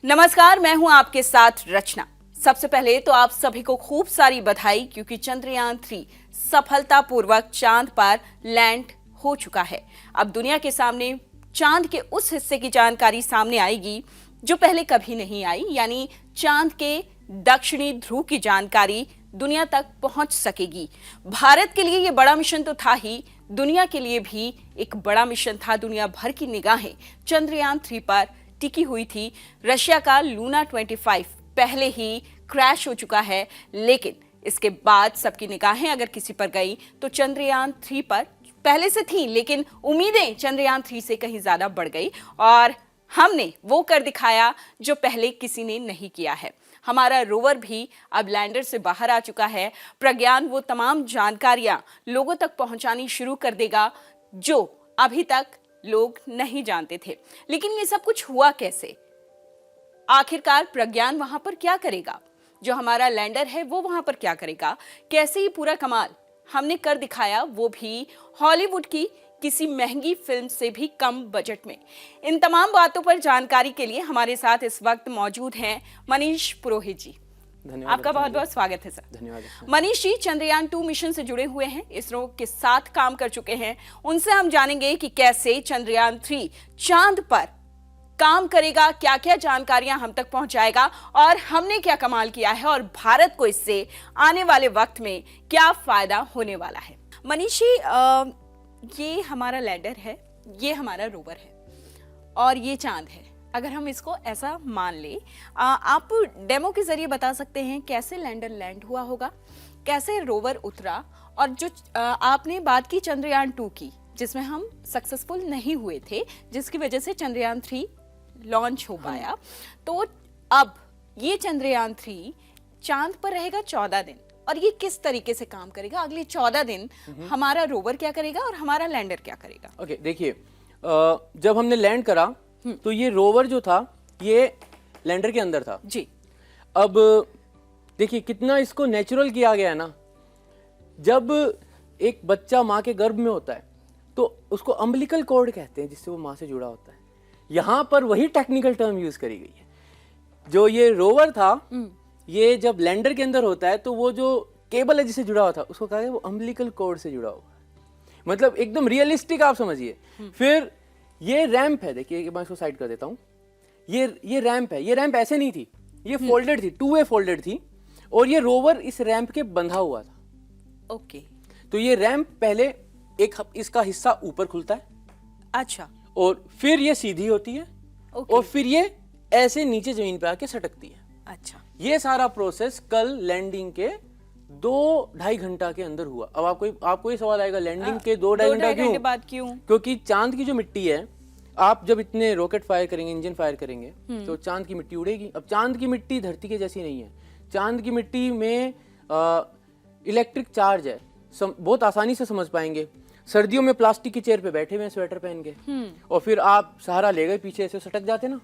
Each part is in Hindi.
नमस्कार, मैं हूं आपके साथ रचना। सबसे पहले तो आप सभी को खूब सारी बधाई, क्योंकि चंद्रयान-3 सफलतापूर्वक चांद पर लैंड हो चुका है। अब दुनिया के सामने चांद के उस हिस्से की जानकारी सामने आएगी जो पहले कभी नहीं आई, यानी चांद के दक्षिणी ध्रुव की जानकारी दुनिया तक पहुंच सकेगी। भारत के लिए यह बड़ा मिशन तो था ही, दुनिया के लिए भी एक बड़ा मिशन था। दुनिया भर की निगाहें चंद्रयान-3 पर टिकी हुई थी। रशिया का लूना 25 पहले ही क्रैश हो चुका है, लेकिन इसके बाद सबकी निगाहें अगर किसी पर गई तो चंद्रयान-3 पर पहले से थी, लेकिन उम्मीदें चंद्रयान-3 से कहीं ज्यादा बढ़ गई और हमने वो कर दिखाया जो पहले किसी ने नहीं किया है। हमारा रोवर भी अब लैंडर से बाहर आ चुका है। प्रज्ञान वो तमाम जानकारियां लोगों तक पहुंचानी शुरू कर देगा जो अभी तक लोग नहीं जानते थे। लेकिन ये सब कुछ हुआ कैसे? आखिरकार प्रज्ञान वहां पर क्या करेगा? जो हमारा लैंडर है वो वहां पर क्या करेगा? कैसे ये पूरा कमाल हमने कर दिखाया, वो भी हॉलीवुड की किसी महंगी फिल्म से भी कम बजट में। इन तमाम बातों पर जानकारी के लिए हमारे साथ इस वक्त मौजूद हैं मनीष पुरोहित जी। धन्यवाद। आपका बहुत बहुत स्वागत है सर। धन्यवाद। मनीष जी चंद्रयान-2 मिशन से जुड़े हुए हैं, इसरो के साथ काम कर चुके हैं। उनसे हम जानेंगे कि कैसे चंद्रयान-3 चांद पर काम करेगा, क्या क्या जानकारियां हम तक पहुंचाएगा और हमने क्या कमाल किया है और भारत को इससे आने वाले वक्त में क्या फायदा होने वाला है। मनीष जी, ये हमारा लैंडर है, ये हमारा रोवर है और ये चांद है। अगर हम इसको ऐसा मान ले, आप डेमो के जरिए बता सकते हैं कैसे लैंडर लैंड हुआ होगा, कैसे रोवर उतरा, और जो आपने बात की चंद्रयान-2 की, जिसमें हम सक्सेसफुल नहीं हुए थे, जिसकी वजह से चंद्रयान-3 लॉन्च हो पाया। तो अब ये चंद्रयान-3 चांद पर रहेगा 14 दिन, और ये किस तरीके से काम करेगा? अगले 14 दिन हमारा रोवर क्या करेगा और हमारा लैंडर क्या करेगा? ओके, देखिए, जब हमने लैंड करा तो ये रोवर जो था ये लैंडर के अंदर था जी। अब देखिए कितना इसको नेचुरल किया गया है ना। जब एक बच्चा माँ के गर्भ में होता है तो उसको अम्बिलिकल कॉर्ड कहते हैं, जिससे वो माँ से जुड़ा होता है। यहाँ पर वही टेक्निकल टर्म यूज करी गई है। जो ये रोवर था, ये जब लैंडर के अंदर होता है तो वो जो केबल है जिससे जुड़ा हुआ था उसको कहा गया वो अम्बिलिकल कॉर्ड से जुड़ा हुआ है। मतलब एकदम रियलिस्टिक आप समझिए। फिर ये रैंप है, देखिए मैं इसको साइड कर देता हूँ। ये रैंप है। ये रैंप ऐसे नहीं थी, ये फोल्डेड थी, 2 वे फोल्डेड थी, और ये रोवर इस रैंप के बंधा हुआ था। ओके। तो ये रैंप पहले इसका हिस्सा ऊपर खुलता है, अच्छा, और फिर ये सीधी होती है, और फिर ये ऐसे नीचे जमीन पे आके सटकती है। अच्छा। ये सारा प्रोसेस कल लैंडिंग के 2-2.5 घंटा के अंदर हुआ। अब आपको ये सवाल आएगा, लैंडिंग के 2-2.5 घंटा बाद क्यों? क्योंकि चांद की जो मिट्टी है, आप जब इतने रॉकेट फायर करेंगे, इंजन फायर करेंगे, तो चांद की मिट्टी उड़ेगी। अब चांद की मिट्टी धरती के जैसी नहीं है। चांद की मिट्टी में इलेक्ट्रिक चार्ज है, बहुत आसानी से समझ पाएंगे। सर्दियों में प्लास्टिक की चेयर पे बैठे हुए स्वेटर पहन के, और फिर आप सहारा ले गए, पीछे ऐसे सटक जाते ना,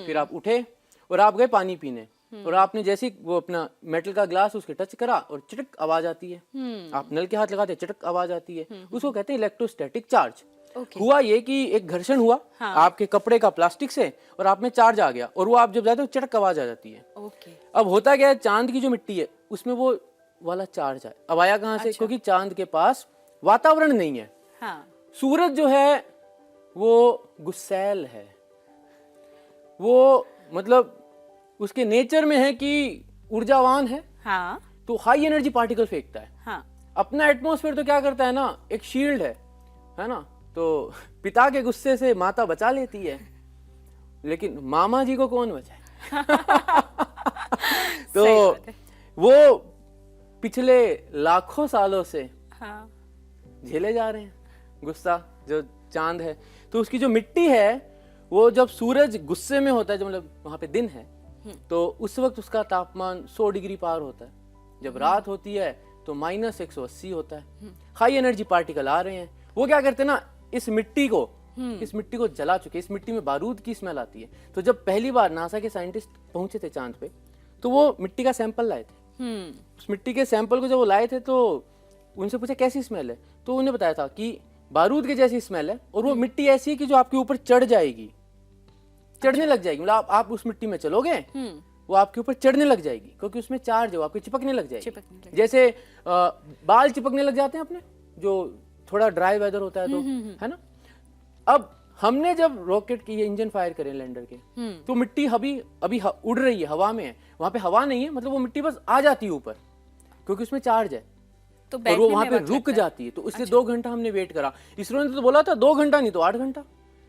फिर आप उठे और आप गए पानी पीने, और आपने जैसे वो अपना मेटल का ग्लास उसके टच करा और चिटक आवाज आती है। आप नल के हाथ लगाते चिटक आवाज आती है। उसको कहते हैं इलेक्ट्रोस्टैटिक चार्ज। हुआ ये कि एक घर्षण हुआ आपके कपड़े का प्लास्टिक से, और आप में चार्ज आ गया, और वो आप जब जाते हो चिटक आवाज आ जाती है। अब होता क्या है, चांद की जो मिट्टी है उसमें वो वाला चार्ज है। अब आया कहाँ से? क्योंकि चांद के पास वातावरण नहीं है। सूरज जो है वो गुस्सैल है, वो मतलब उसके नेचर में है कि ऊर्जावान है। तो हाई एनर्जी पार्टिकल फेंकता है। अपना एटमॉस्फेयर तो क्या करता है ना, एक शील्ड है ना। तो पिता के गुस्से से माता बचा लेती है, लेकिन मामा जी को कौन बचाए? तो वो पिछले लाखों सालों से झेले जा रहे हैं गुस्सा जो चांद है। तो उसकी जो मिट्टी है वो जब सूरज गुस्से में होता है, जो मतलब वहां पे दिन है, तो उस वक्त उसका तापमान 100 डिग्री पार होता है। जब रात होती है तो -180 होता है। हाई एनर्जी पार्टिकल आ रहे हैं, वो क्या करते हैं ना, इस मिट्टी को जला चुके। इस मिट्टी में बारूद की स्मेल आती है। तो जब पहली बार नासा के साइंटिस्ट पहुंचे थे चांद पे, तो वो मिट्टी का सैंपल लाए थे। उस मिट्टी के सैंपल को जब वो लाए थे तो उनसे पूछा कैसी स्मेल है, तो उन्हें बताया था कि बारूद के जैसी स्मेल है, और वो मिट्टी ऐसी है कि जो आपके ऊपर चढ़ जाएगी। चढ़ने लग जाएगी। मतलब आप उस मिट्टी में चलोगे, वो आपके ऊपर चढ़ने लग जाएगी, क्योंकि उसमें चार्ज है, वो आपके चिपकने लग जाएगी। जैसे बाल चिपकने लग जाते हैं अपने, जो थोड़ा ड्राई वेदर होता है तो, है ना। अब हमने जब रॉकेट की ये इंजन फायर करे लैंडर के, तो मिट्टी अभी उड़ रही है, हवा में है, वहां पे हवा नहीं है, मतलब वो मिट्टी बस आ जाती है ऊपर, क्योंकि उसमें चार्ज है, तो और वो वहां पे रुक जाती है। तो इसलिए 2 घंटा हमने वेट करा। इसरो ने तो बोला था 2 घंटा नहीं तो 8 घंटा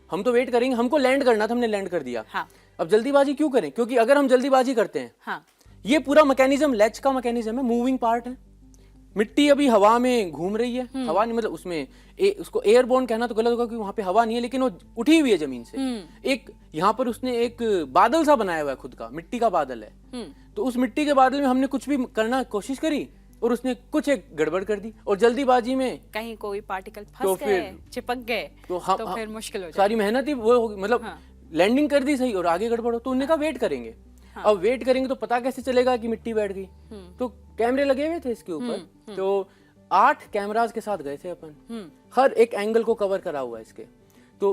हम तो वेट करेंगे, हमको लैंड करना था, हमने लैंड कर दिया। हाँ। अब जल्दीबाजी क्यों करें, क्योंकि अगर हम जल्दीबाजी करते हैं, हाँ। ये पूरा मैकेनिज्म लैच का मैकेनिज्म है, मूविंग पार्ट है। मिट्टी अभी हवा में घूम रही है, हवा नहीं मतलब उसमें उसको एयरबोर्न कहना तो गलत होगा, क्योंकि वहां पे हवा नहीं है, लेकिन वो उठी हुई है जमीन से। एक यहाँ पर उसने एक बादल सा बनाया हुआ है खुद का, मिट्टी का बादल है। तो उस मिट्टी के बादल में हमने कुछ भी करना कोशिश करी, और उसने कुछ एक गड़बड़ कर दी, और जल्दीबाजी में कहीं कोई पार्टिकल तो फंस गए, चिपक गए, तो फिर मुश्किल हो जाए। सारी मेहनत ही वो होगी, मतलब लैंडिंग कर दी सही और आगे गड़बड़ हो, तो उन्होंने कहा वेट करेंगे। अब वेट करेंगे तो पता कैसे चलेगा कि मिट्टी बैठ गई। तो कैमरे लगे हुए थे इसके ऊपर, तो 8 कैमराज के साथ गए थे अपन, हर एक एंगल को कवर करा हुआ है इसके। तो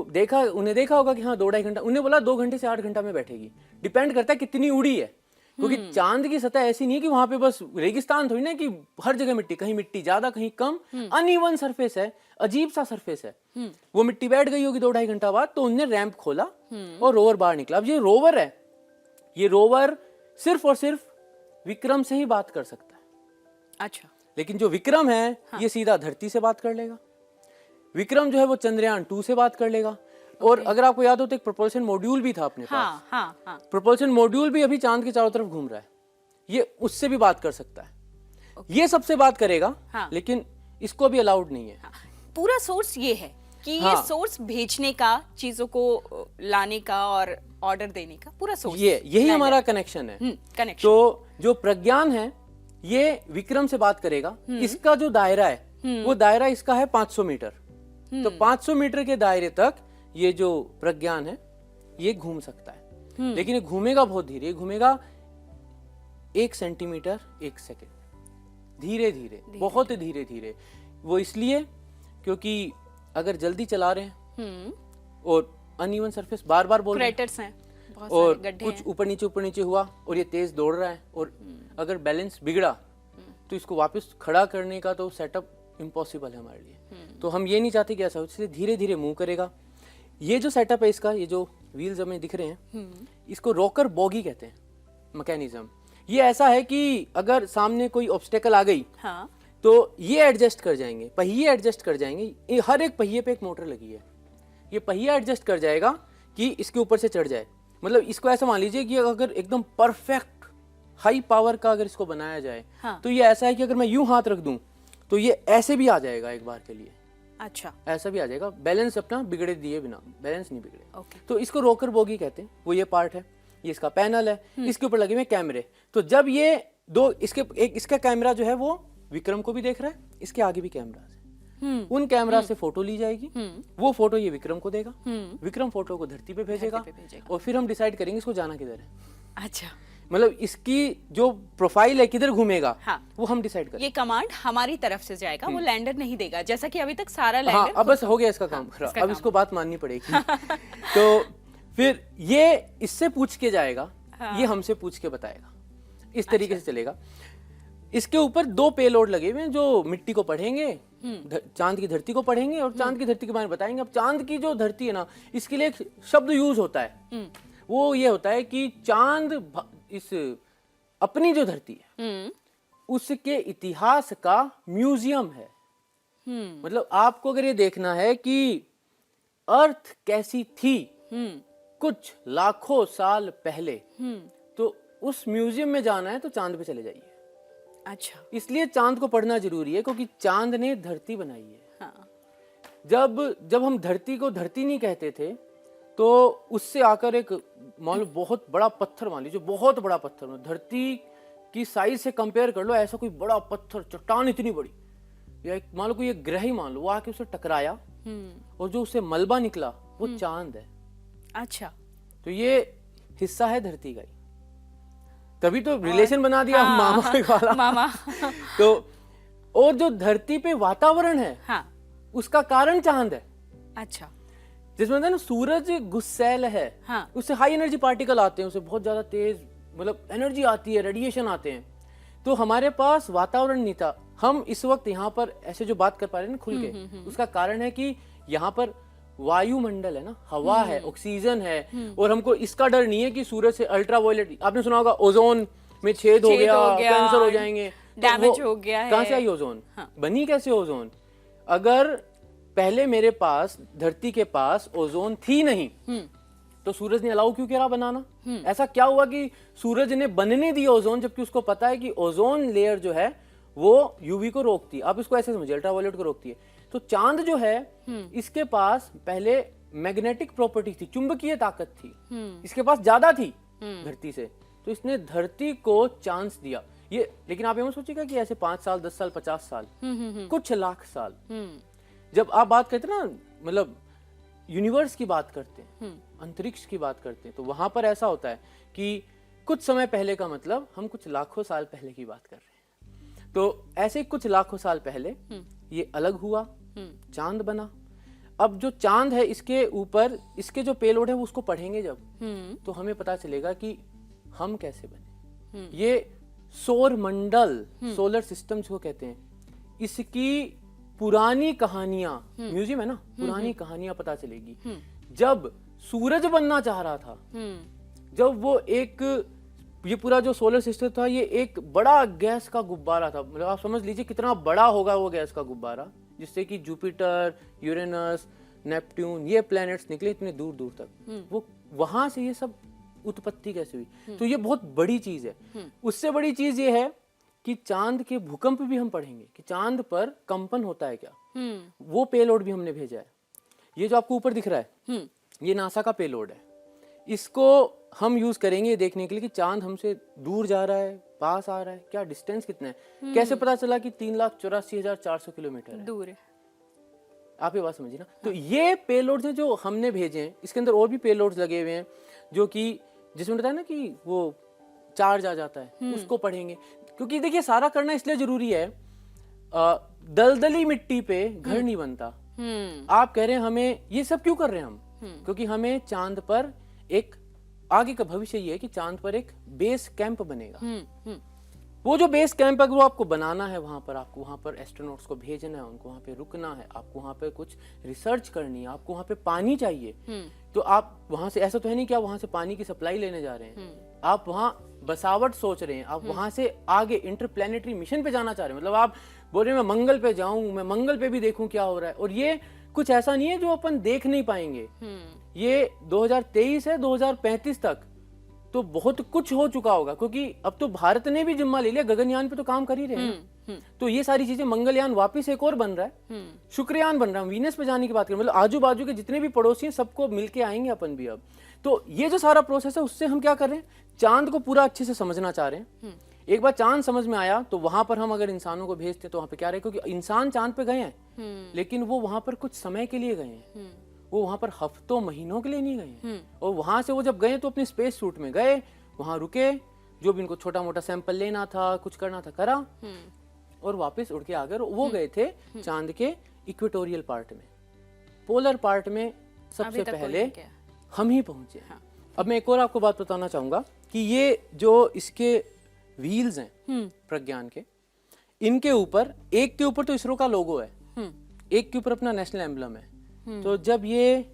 उन्हें देखा होगा कि हाँ 2-2.5 घंटा, उन्हें बोला 2 घंटे से 8 घंटा में बैठेगी। डिपेंड करता है कितनी उड़ी है, क्योंकि चांद की सतह ऐसी नहीं है कि वहां पे बस रेगिस्तान थोड़ी ना, कि हर जगह मिट्टी, कहीं मिट्टी ज्यादा कहीं कम, अनइवन सरफेस है, अजीब सा सरफेस है। वो मिट्टी बैठ गई होगी 2-2.5 घंटा बाद, तो उनने रैंप खोला और रोवर बाहर निकला। अब ये रोवर है, ये रोवर सिर्फ और सिर्फ विक्रम से ही बात कर सकता है। अच्छा। लेकिन जो विक्रम है, ये सीधा धरती से बात कर लेगा। विक्रम जो है वो चंद्रयान 2 से बात कर लेगा। और अगर आपको याद हो तो एक प्रोपल्शन मॉड्यूल भी था अपने पास। हाँ। प्रोपल्शन मॉड्यूल भी अभी चांद के चारों तरफ घूम रहा है, ये उससे भी बात कर सकता है। ये सबसे बात करेगा, लेकिन इसको अभी अलाउड नहीं है। पूरा सोर्स ये है कि ये सोर्स भेजने का, चीजों को लाने का और ऑर्डर देने का पूरा सोर्स, यही हमारा कनेक्शन है। कनेक्शन। तो जो प्रज्ञान है ये विक्रम से बात करेगा। इसका जो दायरा है, वो दायरा इसका है 500 मीटर। तो 500 मीटर के दायरे तक ये जो प्रज्ञान है ये घूम सकता है, लेकिन ये घूमेगा बहुत धीरे, घूमेगा 1 सेंटीमीटर 1 सेकेंड, धीरे धीरे, बहुत धीरे धीरे। वो इसलिए क्योंकि अगर जल्दी चला रहे हैं और अनइवन सरफेस बार बार बोल रहे हैं, बहुत और सारे गड्ढे कुछ ऊपर नीचे हुआ, और ये तेज दौड़ रहा है, और अगर बैलेंस बिगड़ा तो इसको वापस खड़ा करने का तो सेटअप इम्पॉसिबल है हमारे लिए। तो हम ये नहीं चाहते कि ऐसा हो, इसलिए धीरे धीरे मूव करेगा। ये जो सेटअप है इसका, ये जो व्हील्स हमें दिख रहे हैं, इसको रॉकर बॉगी कहते हैं मैकेनिज्म। ये ऐसा है कि अगर सामने कोई ऑब्स्टेकल आ गई, तो ये एडजस्ट कर जाएंगे, पहिए एडजस्ट कर जाएंगे। हर एक पहिए पे एक मोटर लगी है, ये पहिया एडजस्ट कर जाएगा कि इसके ऊपर से चढ़ जाए। मतलब इसको ऐसा मान लीजिए कि अगर एकदम परफेक्ट हाई पावर का अगर इसको बनाया जाए, तो ये ऐसा है कि अगर मैं यूं हाथ रख दूं तो ये ऐसे भी आ जाएगा एक बार के लिए। अच्छा। ऐसा भी आ जाएगा, बैलेंस अपना बिगड़े दिए बिना, बैलेंस नहीं बिगड़े। तो इसको रोकर बोगी कहते हैं। वो ये पार्ट है, ये इसका पैनल है, इसके ऊपर लगे हुए कैमरे। तो जब ये दो इसका कैमरा जो है वो विक्रम को भी देख रहा है, इसके आगे भी कैमरा है, उन कैमरा से फोटो ली जाएगी, वो फोटो ये विक्रम को देगा, विक्रम फोटो को धरती पे भेजेगा, और फिर हम डिसाइड करेंगे इसको जाना किधर है। अच्छा। मतलब इसकी जो प्रोफाइल है किधर घूमेगा, वो हम डिसाइड करेंगे। ये कमांड हमारी तरफ से जाएगा, वो लैंडर नहीं देगा, जैसा कि अभी तक सारा लैंडर। अब बस हो गया इसका काम, अब इसको बात माननी पड़ेगी। तो फिर ये इससे पूछ के जाएगा, ये हमसे पूछ के बताएगा, इस तरीके से चलेगा। इसके ऊपर 2 पेलोड लगे हुए हैं जो मिट्टी को पढ़ेंगे, चांद की धरती को पढ़ेंगे, और चांद की धरती के बारे में बताएंगे। अब चांद की जो धरती है ना, इसके लिए एक शब्द यूज होता है, वो ये होता है कि चांद इस अपनी जो धरती है उसके इतिहास का म्यूजियम है। मतलब आपको अगर ये देखना है कि अर्थ कैसी थी कुछ लाखों साल पहले, तो उस म्यूजियम में जाना है तो चांद पे चले जाइए। अच्छा। इसलिए चांद को पढ़ना जरूरी है, क्योंकि चांद ने धरती बनाई है। जब हम धरती को धरती नहीं कहते थे, तो उससे आकर एक मान लो बहुत बड़ा पत्थर, मान लीजिए बहुत बड़ा पत्थर, धरती की साइज से कंपेयर कर लो, ऐसा कोई बड़ा पत्थर, चट्टान इतनी बड़ी, या मान लो कोई एक ग्रह ही मान लो, वो आके उसे टकराया और जो उससे मलबा निकला वो चांद है। अच्छा। तो ये हिस्सा है धरती का ही, तभी तो रिलेशन बना दिया मामा वाला। मामा। तो और जो धरती पे वातावरण है, उसका कारण चांद है। अच्छा। जिसमें होता है ना सूरज गुस्सैल है, हाँ। उससे हाई एनर्जी पार्टिकल आते हैं, उससे बहुत ज्यादा तेज मतलब एनर्जी आती है, रेडिएशन आते हैं। तो हमारे पास वातावरण नहीं था। हम इस वक्त यहाँ पर ऐसे जो बात कर पा रहे हैं ना खुल के, उसका कारण है कि यहाँ पर वायुमंडल है ना, हवा है, ऑक्सीजन है, और हमको इसका डर नहीं है कि सूरज से अल्ट्रावायलेट, आपने सुना होगा ओजोन में छेद हो गया, कैंसर हो जाएंगे, डैमेज हो गया है। कहाँ से आई ओजोन? हाँ। बनी कैसे ओजोन? अगर पहले मेरे पास धरती के पास ओजोन थी नहीं तो सूरज ने अलाउ क्यों करा बनाना? ऐसा क्या हुआ कि सूरज ने बनने दी ओजोन, जबकि उसको पता है कि ओजोन लेयर जो है वो यूवी को रोकती है। आप इसको ऐसे समझिए, अल्ट्रावायलेट को रोकती है। तो चांद जो है इसके पास पहले मैग्नेटिक प्रॉपर्टी थी, चुंबकीय ताकत थी, इसके पास ज्यादा थी धरती से, तो इसने धरती को चांस दिया। ये लेकिन आप ये सोचिएगा कि ऐसे 5 साल 10 साल 50 साल कुछ लाख साल, जब आप बात करते ना मतलब यूनिवर्स की बात करते हैं, अंतरिक्ष की बात करते हैं, तो वहां पर ऐसा होता है कि कुछ समय पहले का मतलब हम कुछ लाखों साल पहले की बात कर रहे हैं। तो ऐसे कुछ लाखों साल पहले ये अलग हुआ, चांद बना। अब जो चांद है इसके ऊपर इसके जो पेलोड है वो उसको पढ़ेंगे जब, तो हमें पता चलेगा कि हम कैसे बने। ये सौर मंडल, सोलर सिस्टम जिसको कहते हैं, इसकी पुरानी कहानियां, म्यूजियम है ना, पुरानी कहानियां पता चलेगी। जब सूरज बनना चाह रहा था, जब वो एक ये पूरा जो सोलर सिस्टम था ये एक बड़ा गैस का गुब्बारा था, मतलब आप समझ लीजिए कितना बड़ा होगा वो गैस का गुब्बारा, जिससे कि जुपिटर, यूरेनस, नेपट्यून, ये प्लैनेट्स निकले इतने दूर दूर तक। वो वहां से ये सब उत्पत्ति कैसे हुई, तो ये बहुत बड़ी चीज है। उससे बड़ी चीज ये है कि चांद के भूकंप भी हम पढ़ेंगे कि चांद पर कंपन होता है क्या, वो पेलोड भी हमने भेजा है। ये जो आपको ऊपर दिख रहा है ये नासा का पेलोड है। इसको हम यूज करेंगे देखने के लिए कि चांद हमसे दूर जा रहा है, पास आ रहा है, क्या डिस्टेंस कितना है। कैसे पता चला कि 3,84,400 किलोमीटर है, दूर है। आप ये बात समझिए ना। तो ये पेलोड्स हैं जो हमने भेजे हैं। इसके अंदर और भी पेलोड्स लगे हुए हैं जो कि जिसमें बताया ना कि वो चार्ज आ जाता है, उसको पढ़ेंगे। क्योंकि देखिए सारा करना इसलिए जरूरी है, दलदली मिट्टी पे घर नहीं बनता। आप कह रहे हैं हमें ये सब क्यों कर रहे हैं हम, क्योंकि हमें चांद पर एक आगे का भविष्य ये है कि चांद पर एक बेस कैंप बनेगा। वो जो बेस कैंप अगर वो आपको बनाना है, वहां पर आपको वहां पर एस्ट्रोनॉट्स को भेजना है, उनको वहां पे रुकना है, आपको वहां पे कुछ रिसर्च करनी है, आपको वहां पे पानी चाहिए। तो आप वहां से, ऐसा तो है नहीं कि आप वहां से पानी की सप्लाई लेने जा रहे हैं, आप वहां बसावट सोच रहे हैं, आप वहां से आगे इंटरप्लैनेटरी मिशन पे जाना चाह रहे हैं। मतलब आप बोल रहे हैं मैं मंगल पे जाऊं, मैं मंगल पे भी देखूं क्या हो रहा है। और ये कुछ ऐसा नहीं है जो अपन देख नहीं पाएंगे। ये 2023 है, 2035 तक तो बहुत कुछ हो चुका होगा, क्योंकि अब तो भारत ने भी जिम्मा ले लिया, गगनयान पे तो काम कर ही रहे हैं। तो ये सारी चीजें, मंगलयान वापिस एक और बन रहा है, शुक्रयान बन रहा है, वीनस पे जाने की बात करें, मतलब आजू बाजू के जितने भी पड़ोसी हैं सबको मिलके आएंगे अपन भी अब। तो ये जो सारा प्रोसेस है उससे हम क्या कर रहे हैं, चांद को पूरा अच्छे से समझना चाह रहे हैं। एक बार चांद समझ में आया तो वहां पर हम अगर इंसानों को भेजते तो वहां पे क्या रहे, क्योंकि इंसान चांद पे गए हैं लेकिन वो वहां पर कुछ समय के लिए गए हैं, वो वहां पर हफ्तों महीनों के लिए नहीं गए हैं। और वहां से वो जब गए तो अपने स्पेस सूट में गए, वहां रुके, जो भी इनको छोटा मोटा सैंपल लेना था, कुछ करना था करा, और वापस उड़ के आ गए। वो गए थे चांद के इक्वेटोरियल पार्ट में, पोलर पार्ट में सबसे पहले हम ही पहुंचे। अब मैं एक और आपको बात बताना चाहूंगा कि ये जो इसके व्हील्स हैं प्रज्ञान के, इनके ऊपर, एक के ऊपर तो इसरो का लोगो है, एक के ऊपर अपना नेशनल एम्बलम है। तो जब ये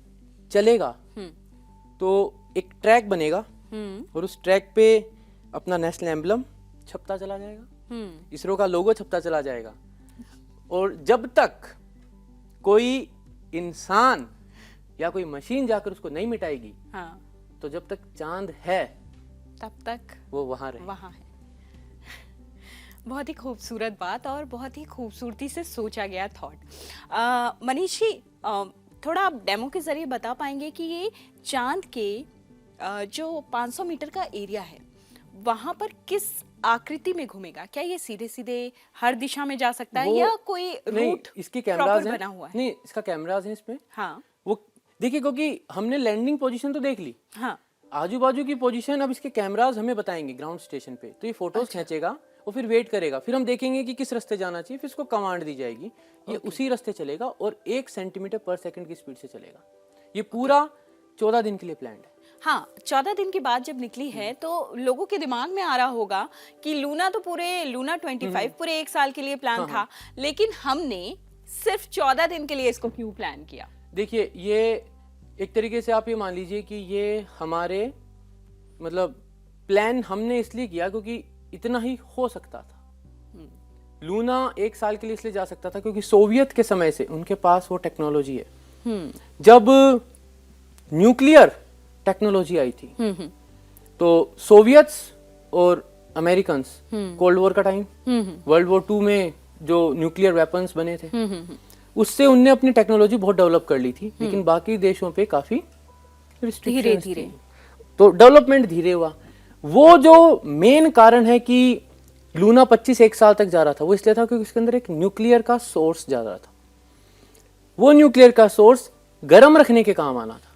चलेगा तो एक ट्रैक बनेगा और उस ट्रैक पे अपना नेशनल एम्बलम छपता चला जाएगा, इसरो का लोगो छपता चला जाएगा। और जब तक कोई इंसान या कोई मशीन जाकर उसको नहीं मिटाएगी, तो जब तक चांद है तब तक वो वहां रहे, वहां है। बहुत ही खूबसूरत बात और बहुत ही खूबसूरती से सोचा गया थॉट। मनीष जी, थोड़ा आप डेमो के जरिए बता पाएंगे कि ये चांद के जो 500 मीटर का एरिया है वहां पर किस आकृति में घूमेगा? क्या ये सीधे सीधे हर दिशा में जा सकता है या कोई रूट इसके कैमरास बना हुआ है? नहीं, इसका कैमरास है इसमें। हाँ, वो देखिए, क्योंकि हमने लैंडिंग पोजीशन तो देख ली, हाँ, आजू बाजू की पोजीशन अब इसके कैमरास हमें बताएंगे ग्राउंड स्टेशन पे। तो ये फोटोज खींचेगा और फिर वेट करेगा, फिर हम देखेंगे कि किस रास्ते जाना चाहिए, फिर इसको कमांड दी जाएगी, ये उसी रास्ते चलेगा और 1 सेंटीमीटर पर सेकंड की स्पीड से चलेगा। ये पूरा 14 दिन के लिए प्लान है। हाँ, 14 दिन के बाद जब निकली है तो लोगों के दिमाग में आ रहा होगा कि लूना 25 पूरे 1 साल के लिए प्लान था, लेकिन हमने सिर्फ 14 दिन के लिए इसको क्यों प्लान किया? देखिए, ये एक तरीके से आप ये मान लीजिए कि ये हमारे मतलब प्लान हमने इसलिए किया क्योंकि इतना ही हो सकता था। लूना 1 साल के लिए इसलिए जा सकता था क्योंकि सोवियत के समय से उनके पास वो टेक्नोलॉजी है। जब न्यूक्लियर टेक्नोलॉजी आई थी तो सोवियट्स और अमेरिकन्स कोल्ड वॉर का टाइम, वर्ल्ड वॉर 2 में जो न्यूक्लियर वेपन्स बने थे, उससे उनने अपनी टेक्नोलॉजी बहुत डेवलप कर ली थी, लेकिन बाकी देशों पे काफी धीरे धीरे तो डेवलपमेंट धीरे हुआ। वो जो मेन कारण है कि लूना 1 साल तक जा रहा था, वो इसलिए था क्योंकि इसके अंदर एक न्यूक्लियर का सोर्स जा रहा था। वो न्यूक्लियर का सोर्स गर्म रखने के काम आना था।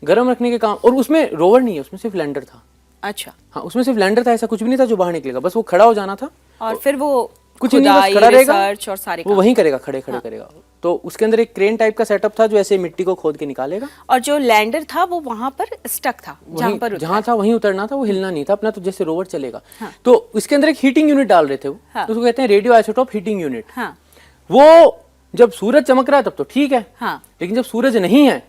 गर्म रखने के काम, और उसमें रोवर नहीं है, उसमें सिर्फ लैंडर था। अच्छा। हाँ, उसमें सिर्फ लैंडर था, ऐसा कुछ भी नहीं था जो बाहर निकलेगा, बस वो खड़ा हो जाना था और फिर वो कुछ नहीं, बस खड़ा रहेगा और सारे वो वहीं करेगा, खड़े करेगा। तो उसके अंदर एक क्रेन टाइप का सेटअप था जो ऐसे मिट्टी को खोद के निकालेगा, और जो लैंडर था वो वहां पर स्टक था, जहां था वहीं उतरना था, वो हिलना नहीं था अपना, तो जैसे रोवर चलेगा। तो इसके अंदर एक हीटिंग यूनिट डाल रहे थे वो, तो उसको कहते हैं रेडियो आइसोटोप हीटिंग यूनिट। वो जब सूरज चमक रहा है तब तो ठीक है, लेकिन जब सूरज नहीं है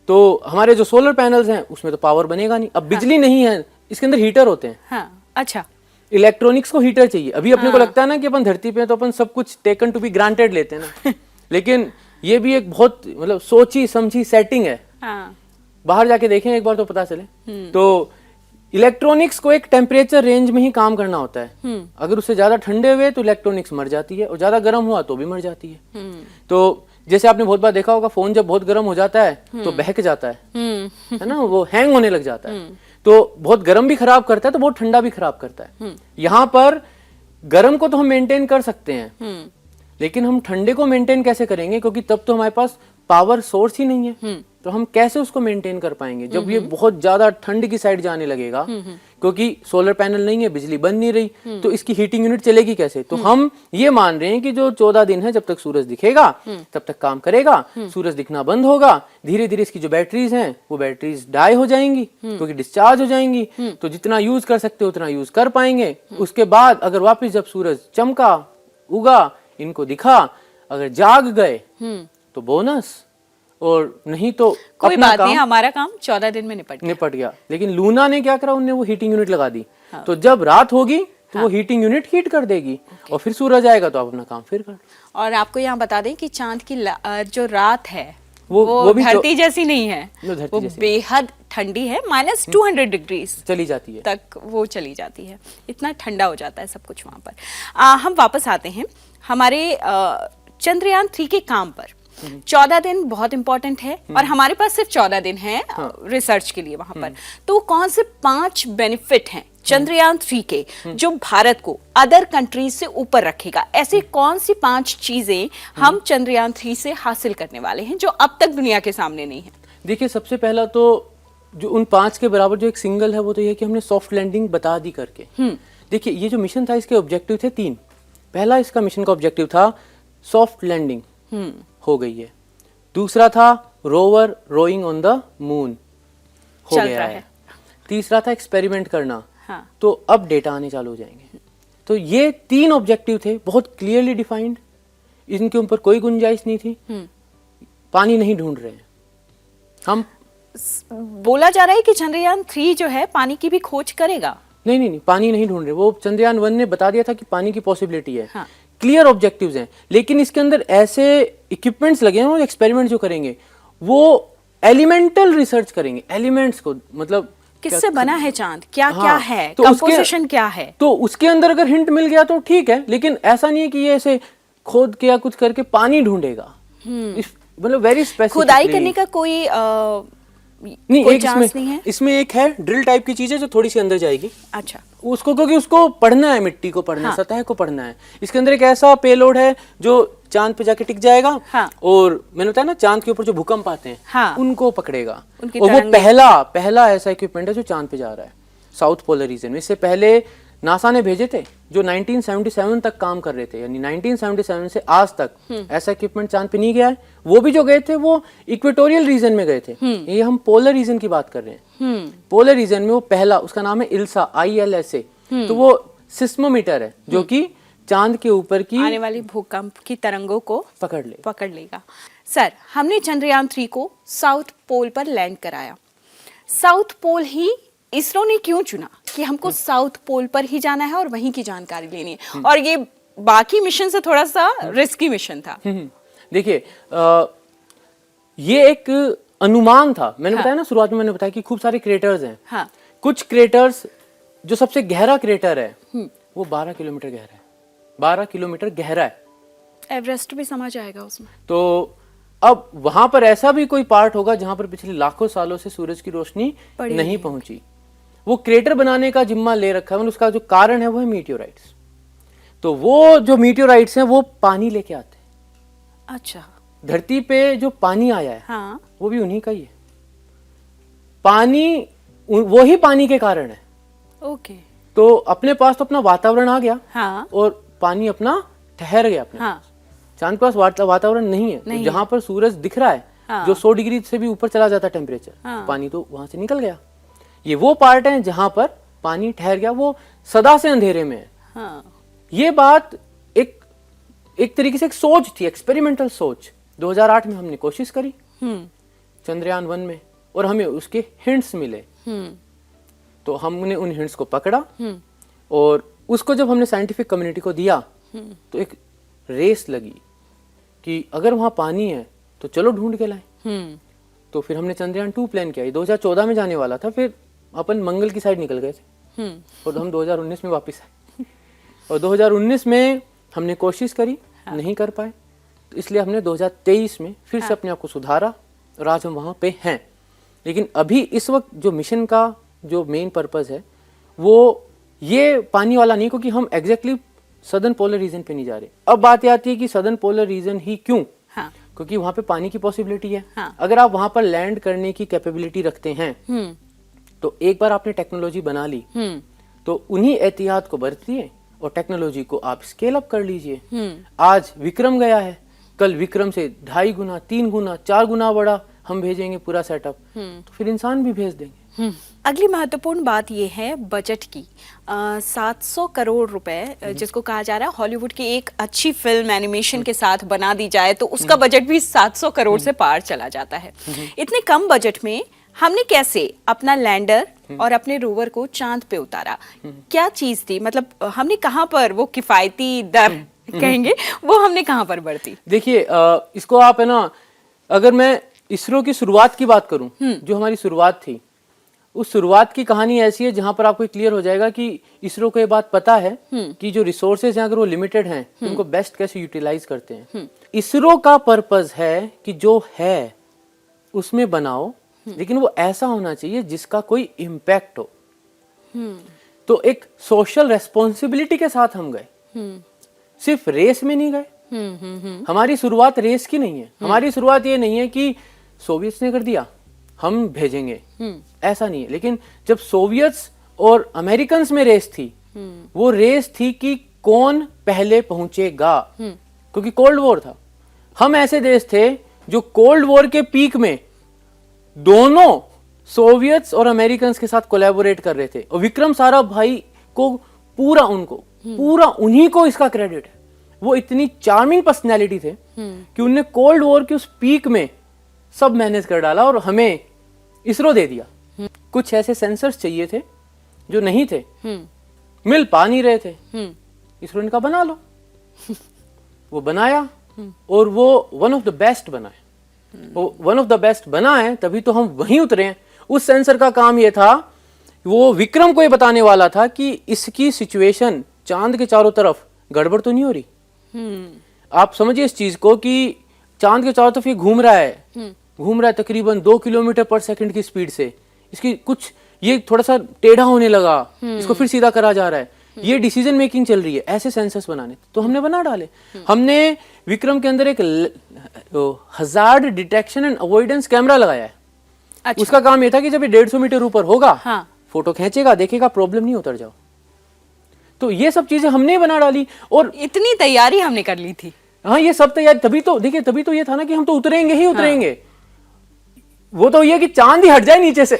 तो हमारे जो सोलर पैनल्स हैं उसमें तो पावर बनेगा नहीं। अब बिजली नहीं है, इसके अंदर हीटर होते हैं। अच्छा, इलेक्ट्रॉनिक्स को हीटर चाहिए। अभी अपने को लगता है ना कि अपन धरती पे हैं तो अपन सब कुछ टेकन टू बी ग्रांटेड लेते हैं ना लेकिन ये भी एक बहुत मतलब सोची समझी सेटिंग है। बाहर जाके देखें एक बार तो पता चले। तो इलेक्ट्रॉनिक्स को एक टेम्परेचर रेंज में ही काम करना होता है। अगर उससे ज्यादा ठंडे हुए तो इलेक्ट्रॉनिक्स मर जाती है, और ज्यादा गर्म हुआ तो भी मर जाती है। तो जैसे आपने बहुत बार देखा होगा, फोन जब बहुत गर्म हो जाता है तो बहक जाता है ना, वो हैंग होने लग जाता है। तो बहुत गर्म भी खराब करता है तो बहुत ठंडा भी खराब करता है। यहाँ पर गर्म को तो हम मेंटेन कर सकते हैं, लेकिन हम ठंडे को मेंटेन कैसे करेंगे, क्योंकि तब तो हमारे पास पावर सोर्स ही नहीं है। तो हम कैसे उसको मेंटेन कर पाएंगे जब ये बहुत ज्यादा ठंड की साइड जाने लगेगा, क्योंकि सोलर पैनल नहीं है, बिजली बन नहीं रही, तो इसकी हीटिंग यूनिट चलेगी कैसे। तो हम ये मान रहे हैं कि जो 14 दिन है, जब तक सूरज दिखेगा तब तक काम करेगा, सूरज दिखना बंद होगा, धीरे धीरे इसकी जो बैटरीज हैं वो बैटरीज डाई हो जाएंगी, क्योंकि डिस्चार्ज हो जाएंगी। तो जितना यूज कर सकते हो उतना यूज कर पाएंगे। उसके बाद अगर वापस जब सूरज चमका, उगा, इनको दिखा, अगर जाग गए तो बोनस, और नहीं तो कोई बात नहीं, हमारा काम 14 दिन में निपट गया। लेकिन लूना ने क्या करा, उन्हें वो हीटिंग यूनिट लगा दी। तो जब रात होगी तो वो हीटिंग यूनिट हीट कर देगी, और फिर सूरज आएगा तो आप अपना काम फिर कर। और आपको यहाँ बता दें कि चांद की जो रात है वो धरती जैसी नहीं है, वो बेहद ठंडी है, -200 डिग्रीज चली जाती है तक वो चली जाती है। इतना ठंडा हो जाता है सब कुछ वहां पर। हम वापस आते हैं हमारे चंद्रयान 3 के काम पर। 14 दिन बहुत इंपॉर्टेंट है, और हमारे पास सिर्फ 14 दिन है रिसर्च के लिए वहां पर। तो कौन से 5 बेनिफिट हैं चंद्रयान 3 के जो भारत को अदर कंट्रीज से ऊपर रखेगा? ऐसी कौन सी 5 चीजें हम चंद्रयान 3 से हासिल करने वाले हैं जो अब तक दुनिया के सामने नहीं है? देखिए, सबसे पहला तो जो उन 5 के बराबर जो एक सिंगल है वो तो ये कि हमने सॉफ्ट लैंडिंग बता दी करके। देखिए, ये जो मिशन था इसके ऑब्जेक्टिव थे 3। पहला इसका मिशन का ऑब्जेक्टिव था सॉफ्ट लैंडिंग, हो गई है। दूसरा था rover rowing on the moon, हो गया है। तीसरा था एक्सपेरिमेंट करना, तो अब डेटा आने चालू हो जाएंगे। तो ये 3 ऑब्जेक्टिव थे, बहुत क्लियरली डिफाइंड, इनके ऊपर कोई गुंजाइश नहीं थी। पानी नहीं ढूंढ रहे हैं हम। बोला जा रहा है कि चंद्रयान 3 जो है पानी की भी खोज करेगा। नहीं, पानी नहीं ढूंढ रहे। वो चंद्रयान 1 ने बता दिया था कि पानी की पॉसिबिलिटी है। क्लियर ऑब्जेक्टिव्स हैं, लेकिन इसके अंदर ऐसे इक्विपमेंट्स लगे हैं, वो एक्सपेरिमेंट जो करेंगे वो एलिमेंटल रिसर्च करेंगे, एलिमेंट्स को, मतलब किससे बना है चांद, क्या क्या है, कंपोजिशन क्या है। तो उसके अंदर अगर हिंट मिल गया तो ठीक है, लेकिन ऐसा नहीं है कि ये ऐसे खोद के या कुछ करके पानी ढूंढेगा। मतलब वेरी स्पेसिफिक खुदाई करने का कोई नहीं, एक इसमें एक है ड्रिल टाइप की चीज है जो थोड़ी सी अंदर जाएगी। अच्छा, उसको क्योंकि उसको पढ़ना है, मिट्टी को पढ़ना है, सतह को पढ़ना है। इसके अंदर एक ऐसा पेलोड है जो चांद पे जाके टिक जाएगा, और मैंने बताया ना चांद के ऊपर जो भूकंप आते हैं उनको पकड़ेगा। और वो पहला ऐसा इक्विपमेंट है जो चांद पे जा रहा है, साउथ पोलर रीजन में। इससे पहले नासा ने भेजे थे जो 1977 तक काम कर रहे थे, यानी 1977 से आज तक ऐसा इक्विपमेंट चांद पे नहीं गया है। वो भी जो गए थे वो इक्वेटोरियल रीजन में गए थे, ये हम पोलर रीजन की बात कर रहे हैं। पोलर रीजन में वो पहला, उसका नाम है इल्सा, ILSA। तो वो सिस्मोमीटर है जो कि चांद के ऊपर की आने वाली भूकंप की तरंगों को पकड़ लेगा। सर, हमने चंद्रयान 3 को साउथ पोल पर लैंड कराया। साउथ पोल ही इसरो ने क्यों चुना कि हमको साउथ पोल पर ही जाना है और वहीं की जानकारी लेनी है, और ये बाकी मिशन से थोड़ा सा रिस्की मिशन था? देखिए, ये एक अनुमान था। मैंने बताया ना, शुरुआत में मैंने बताया कि खूब सारे क्रेटर्स हैं। हाँ। कुछ क्रेटर्स, जो सबसे गहरा क्रेटर है वो 12 किलोमीटर गहरा है, 12 किलोमीटर गहरा है। एवरेस्ट भी समझ आएगा उसमें। तो अब वहां पर ऐसा भी कोई पार्ट होगा जहां पर पिछले लाखों सालों से सूरज की रोशनी नहीं पहुंची। वो क्रेटर बनाने का जिम्मा ले रखा है, उसका जो कारण है वो है मीटियोराइट्स। तो वो जो मीटियोराइट्स हैं वो पानी लेके आते हैं। अच्छा। धरती पे जो पानी आया है, हाँ। वो भी उन्हीं का ही है। पानी वो ही पानी के कारण है। ओके। तो अपने पास तो अपना वातावरण आ गया। हाँ। और पानी अपना ठहर गया अपने। हाँ। चांद के पास वातावरण नहीं है, तो जहां पर सूरज दिख रहा है, हाँ। जो 100 डिग्री से भी ऊपर चला जाता है टेम्परेचर, हाँ। पानी तो वहां से निकल गया। ये वो पार्ट है जहां पर पानी ठहर गया, वो सदा से अंधेरे में है। हाँ। ये बात एक तरीके से एक सोच थी, एक्सपेरिमेंटल सोच। 2008 में हमने कोशिश करी चंद्रयान 1 में, और हमें उसके हिंट्स मिले। तो हमने उन हिंट्स को पकड़ा, और उसको जब हमने साइंटिफिक कम्युनिटी को दिया तो एक रेस लगी कि अगर वहां पानी है तो चलो ढूंढ के लाएं। तो फिर हमने चंद्रयान 2 प्लान किया। 2014 में जाने वाला था, फिर अपन मंगल की साइड निकल गए थे, और हम 2019 में वापस आए। और 2019 में हमने कोशिश करी, नहीं कर पाए, तो इसलिए हमने 2023 में फिर से अपने आप को सुधारा, और आज हम वहां पे हैं। लेकिन अभी इस वक्त जो मिशन का जो मेन पर्पस है वो ये पानी वाला नहीं, क्योंकि हम एग्जैक्टली सदर्न पोलर रीजन पे नहीं जा रहे। अब बात आती है कि सदर्न पोलर रीजन ही क्यों? हाँ। क्योंकि वहां पे पानी की पॉसिबिलिटी है। हाँ। अगर आप वहां पर लैंड करने की कैपेबिलिटी रखते हैं, तो एक बार आपने टेक्नोलॉजी बना ली, तो उन्हीं एहतियात को बरतिए और टेक्नोलॉजी को आप स्केल अप कर लीजिए। आज विक्रम गया है, कल विक्रम से 2.5 गुना, 3 गुना, 4 गुना बड़ा हम भेजेंगे पूरा सेटअप, तो फिर इंसान भी भेज देंगे। अगली महत्वपूर्ण बात यह है बजट की। 700 करोड़ रुपए जिसको कहा जा रहा है, हॉलीवुड की एक अच्छी फिल्म एनिमेशन के साथ बना दी जाए तो उसका बजट भी 700 करोड़ से पार चला जाता है। इतने कम बजट में हमने कैसे अपना लैंडर और अपने रोवर को चांद पे उतारा? क्या चीज थी, मतलब हमने कहाँ पर वो किफायती दर कहेंगे, वो हमने कहाँ पर बरती? देखिए, इसको आप है ना, अगर मैं इसरो की शुरुआत की बात करूं, जो हमारी शुरुआत थी, उस शुरुआत की कहानी ऐसी है जहां पर आपको क्लियर हो जाएगा कि इसरो को ये बात पता है कि जो रिसोर्सेज हैं अगर वो लिमिटेड हैं तो उनको बेस्ट कैसे यूटिलाइज करते हैं। इसरो का पर्पस है कि जो है उसमें बनाओ, लेकिन वो ऐसा होना चाहिए जिसका कोई इम्पैक्ट हो। तो एक सोशल रेस्पॉन्सिबिलिटी के साथ हम गए, सिर्फ रेस में नहीं गए। हमारी शुरुआत रेस की नहीं है। हमारी शुरुआत ये नहीं है कि सोवियट्स ने कर दिया हम भेजेंगे, ऐसा नहीं है। लेकिन जब सोवियट्स और अमेरिकन्स में रेस थी, वो रेस थी कि कौन पहले पहुंचेगा, क्योंकि कोल्ड वॉर था। हम ऐसे देश थे जो कोल्ड वॉर के पीक में दोनों सोवियट्स और अमेरिकन्स के साथ कोलैबोरेट कर रहे थे, और विक्रम साराभाई को पूरा उन्हीं को इसका क्रेडिट है। वो इतनी चार्मिंग पर्सनैलिटी थे कि उनने कोल्ड वॉर के उस पीक में सब मैनेज कर डाला और हमें इसरो दे दिया। कुछ ऐसे सेंसर्स चाहिए थे जो नहीं थे, मिल पा नहीं रहे थे, इसरो ने कहा बना लो। वो बनाया, और वो वन ऑफ द बेस्ट बना है। वो वन ऑफ द बेस्ट बना है, तभी तो हम वहीं उतरे हैं। उस सेंसर का काम ये था, वो विक्रम को ये बताने वाला था कि इसकी सिचुएशन चांद के चारों तरफ गड़बड़ तो नहीं हो रही। आप समझिए इस चीज को कि चांद के चारों तरफ ये घूम रहा है तकरीबन 2 किलोमीटर पर सेकंड की स्पीड से। इसकी कुछ ये थोड़ा सा टेढ़ा होने लगा, इसको फिर सीधा करा जा रहा है, ये डिसीजन मेकिंग चल रही है। ऐसे सेंसर्स बनाने तो हमने बना डाले। हमने विक्रम के अंदर एक hazard detection and avoidance camera लगाया है। अच्छा। उसका काम ये था कि जब ये 150 मीटर ऊपर होगा, फोटो खींचेगा, देखेगा प्रॉब्लम नहीं, उतर जाओ। तो ये सब चीजें हमने बना डाली और इतनी तैयारी हमने कर ली थी। हाँ, ये सब तैयारी तभी तो देखिए, तभी तो ये था ना कि हम तो उतरेंगे ही उतरेंगे। वो तो ये कि चांद ही हट जाए नीचे से।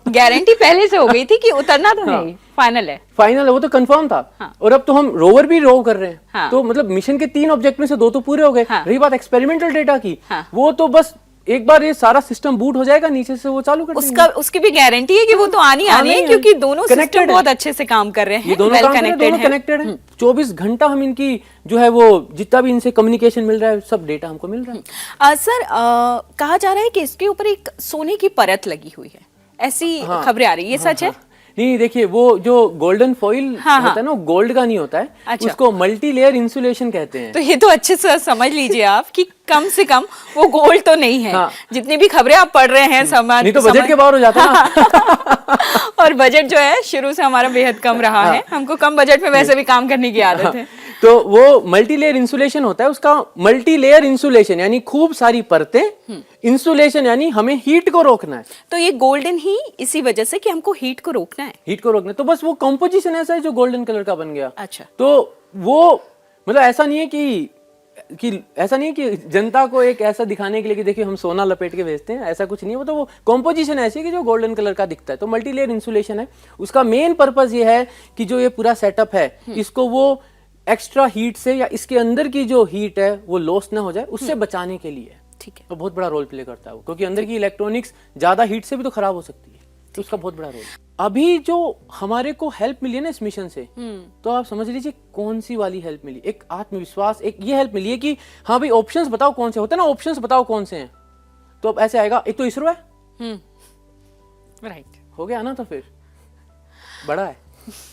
गारंटी पहले से हो गई थी कि उतरना तो नहीं, फाइनल है। फाइनल है, वो तो कंफर्म था। हाँ। और अब तो हम रोवर भी रोव कर रहे हैं। हाँ। तो मतलब मिशन के 3 ऑब्जेक्ट में से 2 तो पूरे हो गए। हाँ। रही बात एक्सपेरिमेंटल डेटा की, हाँ। वो तो बस एक बार ये सारा सिस्टम बूट हो जाएगा नीचे से, वो चालू कर देंगे। उसकी भी गारंटी है कि वो तो आनी है, क्योंकि दोनों सिस्टम बहुत अच्छे से काम कर रहे हैं, ये दोनों काम कर रहे हैं, दोनों कनेक्टेड हैं। 24 घंटा हम इनकी जो है वो जितना भी इनसे कम्युनिकेशन मिल रहा है, सब डेटा हमको मिल रहा है। सर, कहा जा रहा है कि इसके ऊपर एक सोने की परत लगी हुई है, ऐसी खबरें आ रही है, ये सच है? नहीं, देखिए वो जो गोल्डन फॉइल होता है ना, गोल्ड का नहीं होता है। अच्छा। उसको मल्टी लेयर इंसुलेशन कहते हैं। तो ये तो अच्छे से समझ लीजिए आप कि कम से कम वो गोल्ड तो नहीं है। हाँ। जितनी भी खबरें आप पढ़ रहे हैं, नहीं तो बजट के बाहर हो जाता ना। और बजट जो है शुरू से हमारा बेहद कम रहा है, हमको कम बजट में वैसे भी काम करने की आदत है। तो वो मल्टी लेयर इंसुलेशन होता है, उसका मल्टी लेयर इंसुलेशन यानी खूब सारी परतें, इंसुलेशन यानी हमें हीट को रोकना है। तो ये गोल्डन ही इसी वजह से कि हमको हीट को रोकना है। हीट को रोकना है, तो बस वो कंपोजिशन ऐसा है जो गोल्डन कलर का बन गया। अच्छा। तो वो मतलब ऐसा नहीं है कि जनता को एक ऐसा दिखाने के लिए कि देखिए हम सोना लपेट के भेजते हैं, ऐसा कुछ नहीं है। वो तो वो कंपोजिशन ऐसी है कि जो गोल्डन कलर का दिखता है। तो मल्टी लेयर इंसुलेशन है, उसका मेन पर्पस ये है कि जो ये पूरा सेटअप है, इसको वो एक्स्ट्रा हीट से या इसके अंदर की जो हीट है वो लॉस ना हो जाए, उससे बचाने के लिए। ठीक है। तो बहुत बड़ा रोल प्ले करता है वो, क्योंकि अंदर की इलेक्ट्रॉनिक्स ज्यादा हीट से भी तो खराब हो सकती है, तो उसका बहुत बड़ा रोल। अभी जो हमारे को हेल्प मिली है ना इस मिशन से, तो आप समझ लीजिए कौन सी वाली हेल्प मिली। एक आत्मविश्वास, एक ये हेल्प मिली है कि हाँ भाई ऑप्शंस बताओ कौन से होते हैं ना, ऑप्शंस बताओ कौन से हैं। तो अब ऐसे आएगा, एक तो इसरो है, राइट, हो गया ना, तो फिर बड़ा है।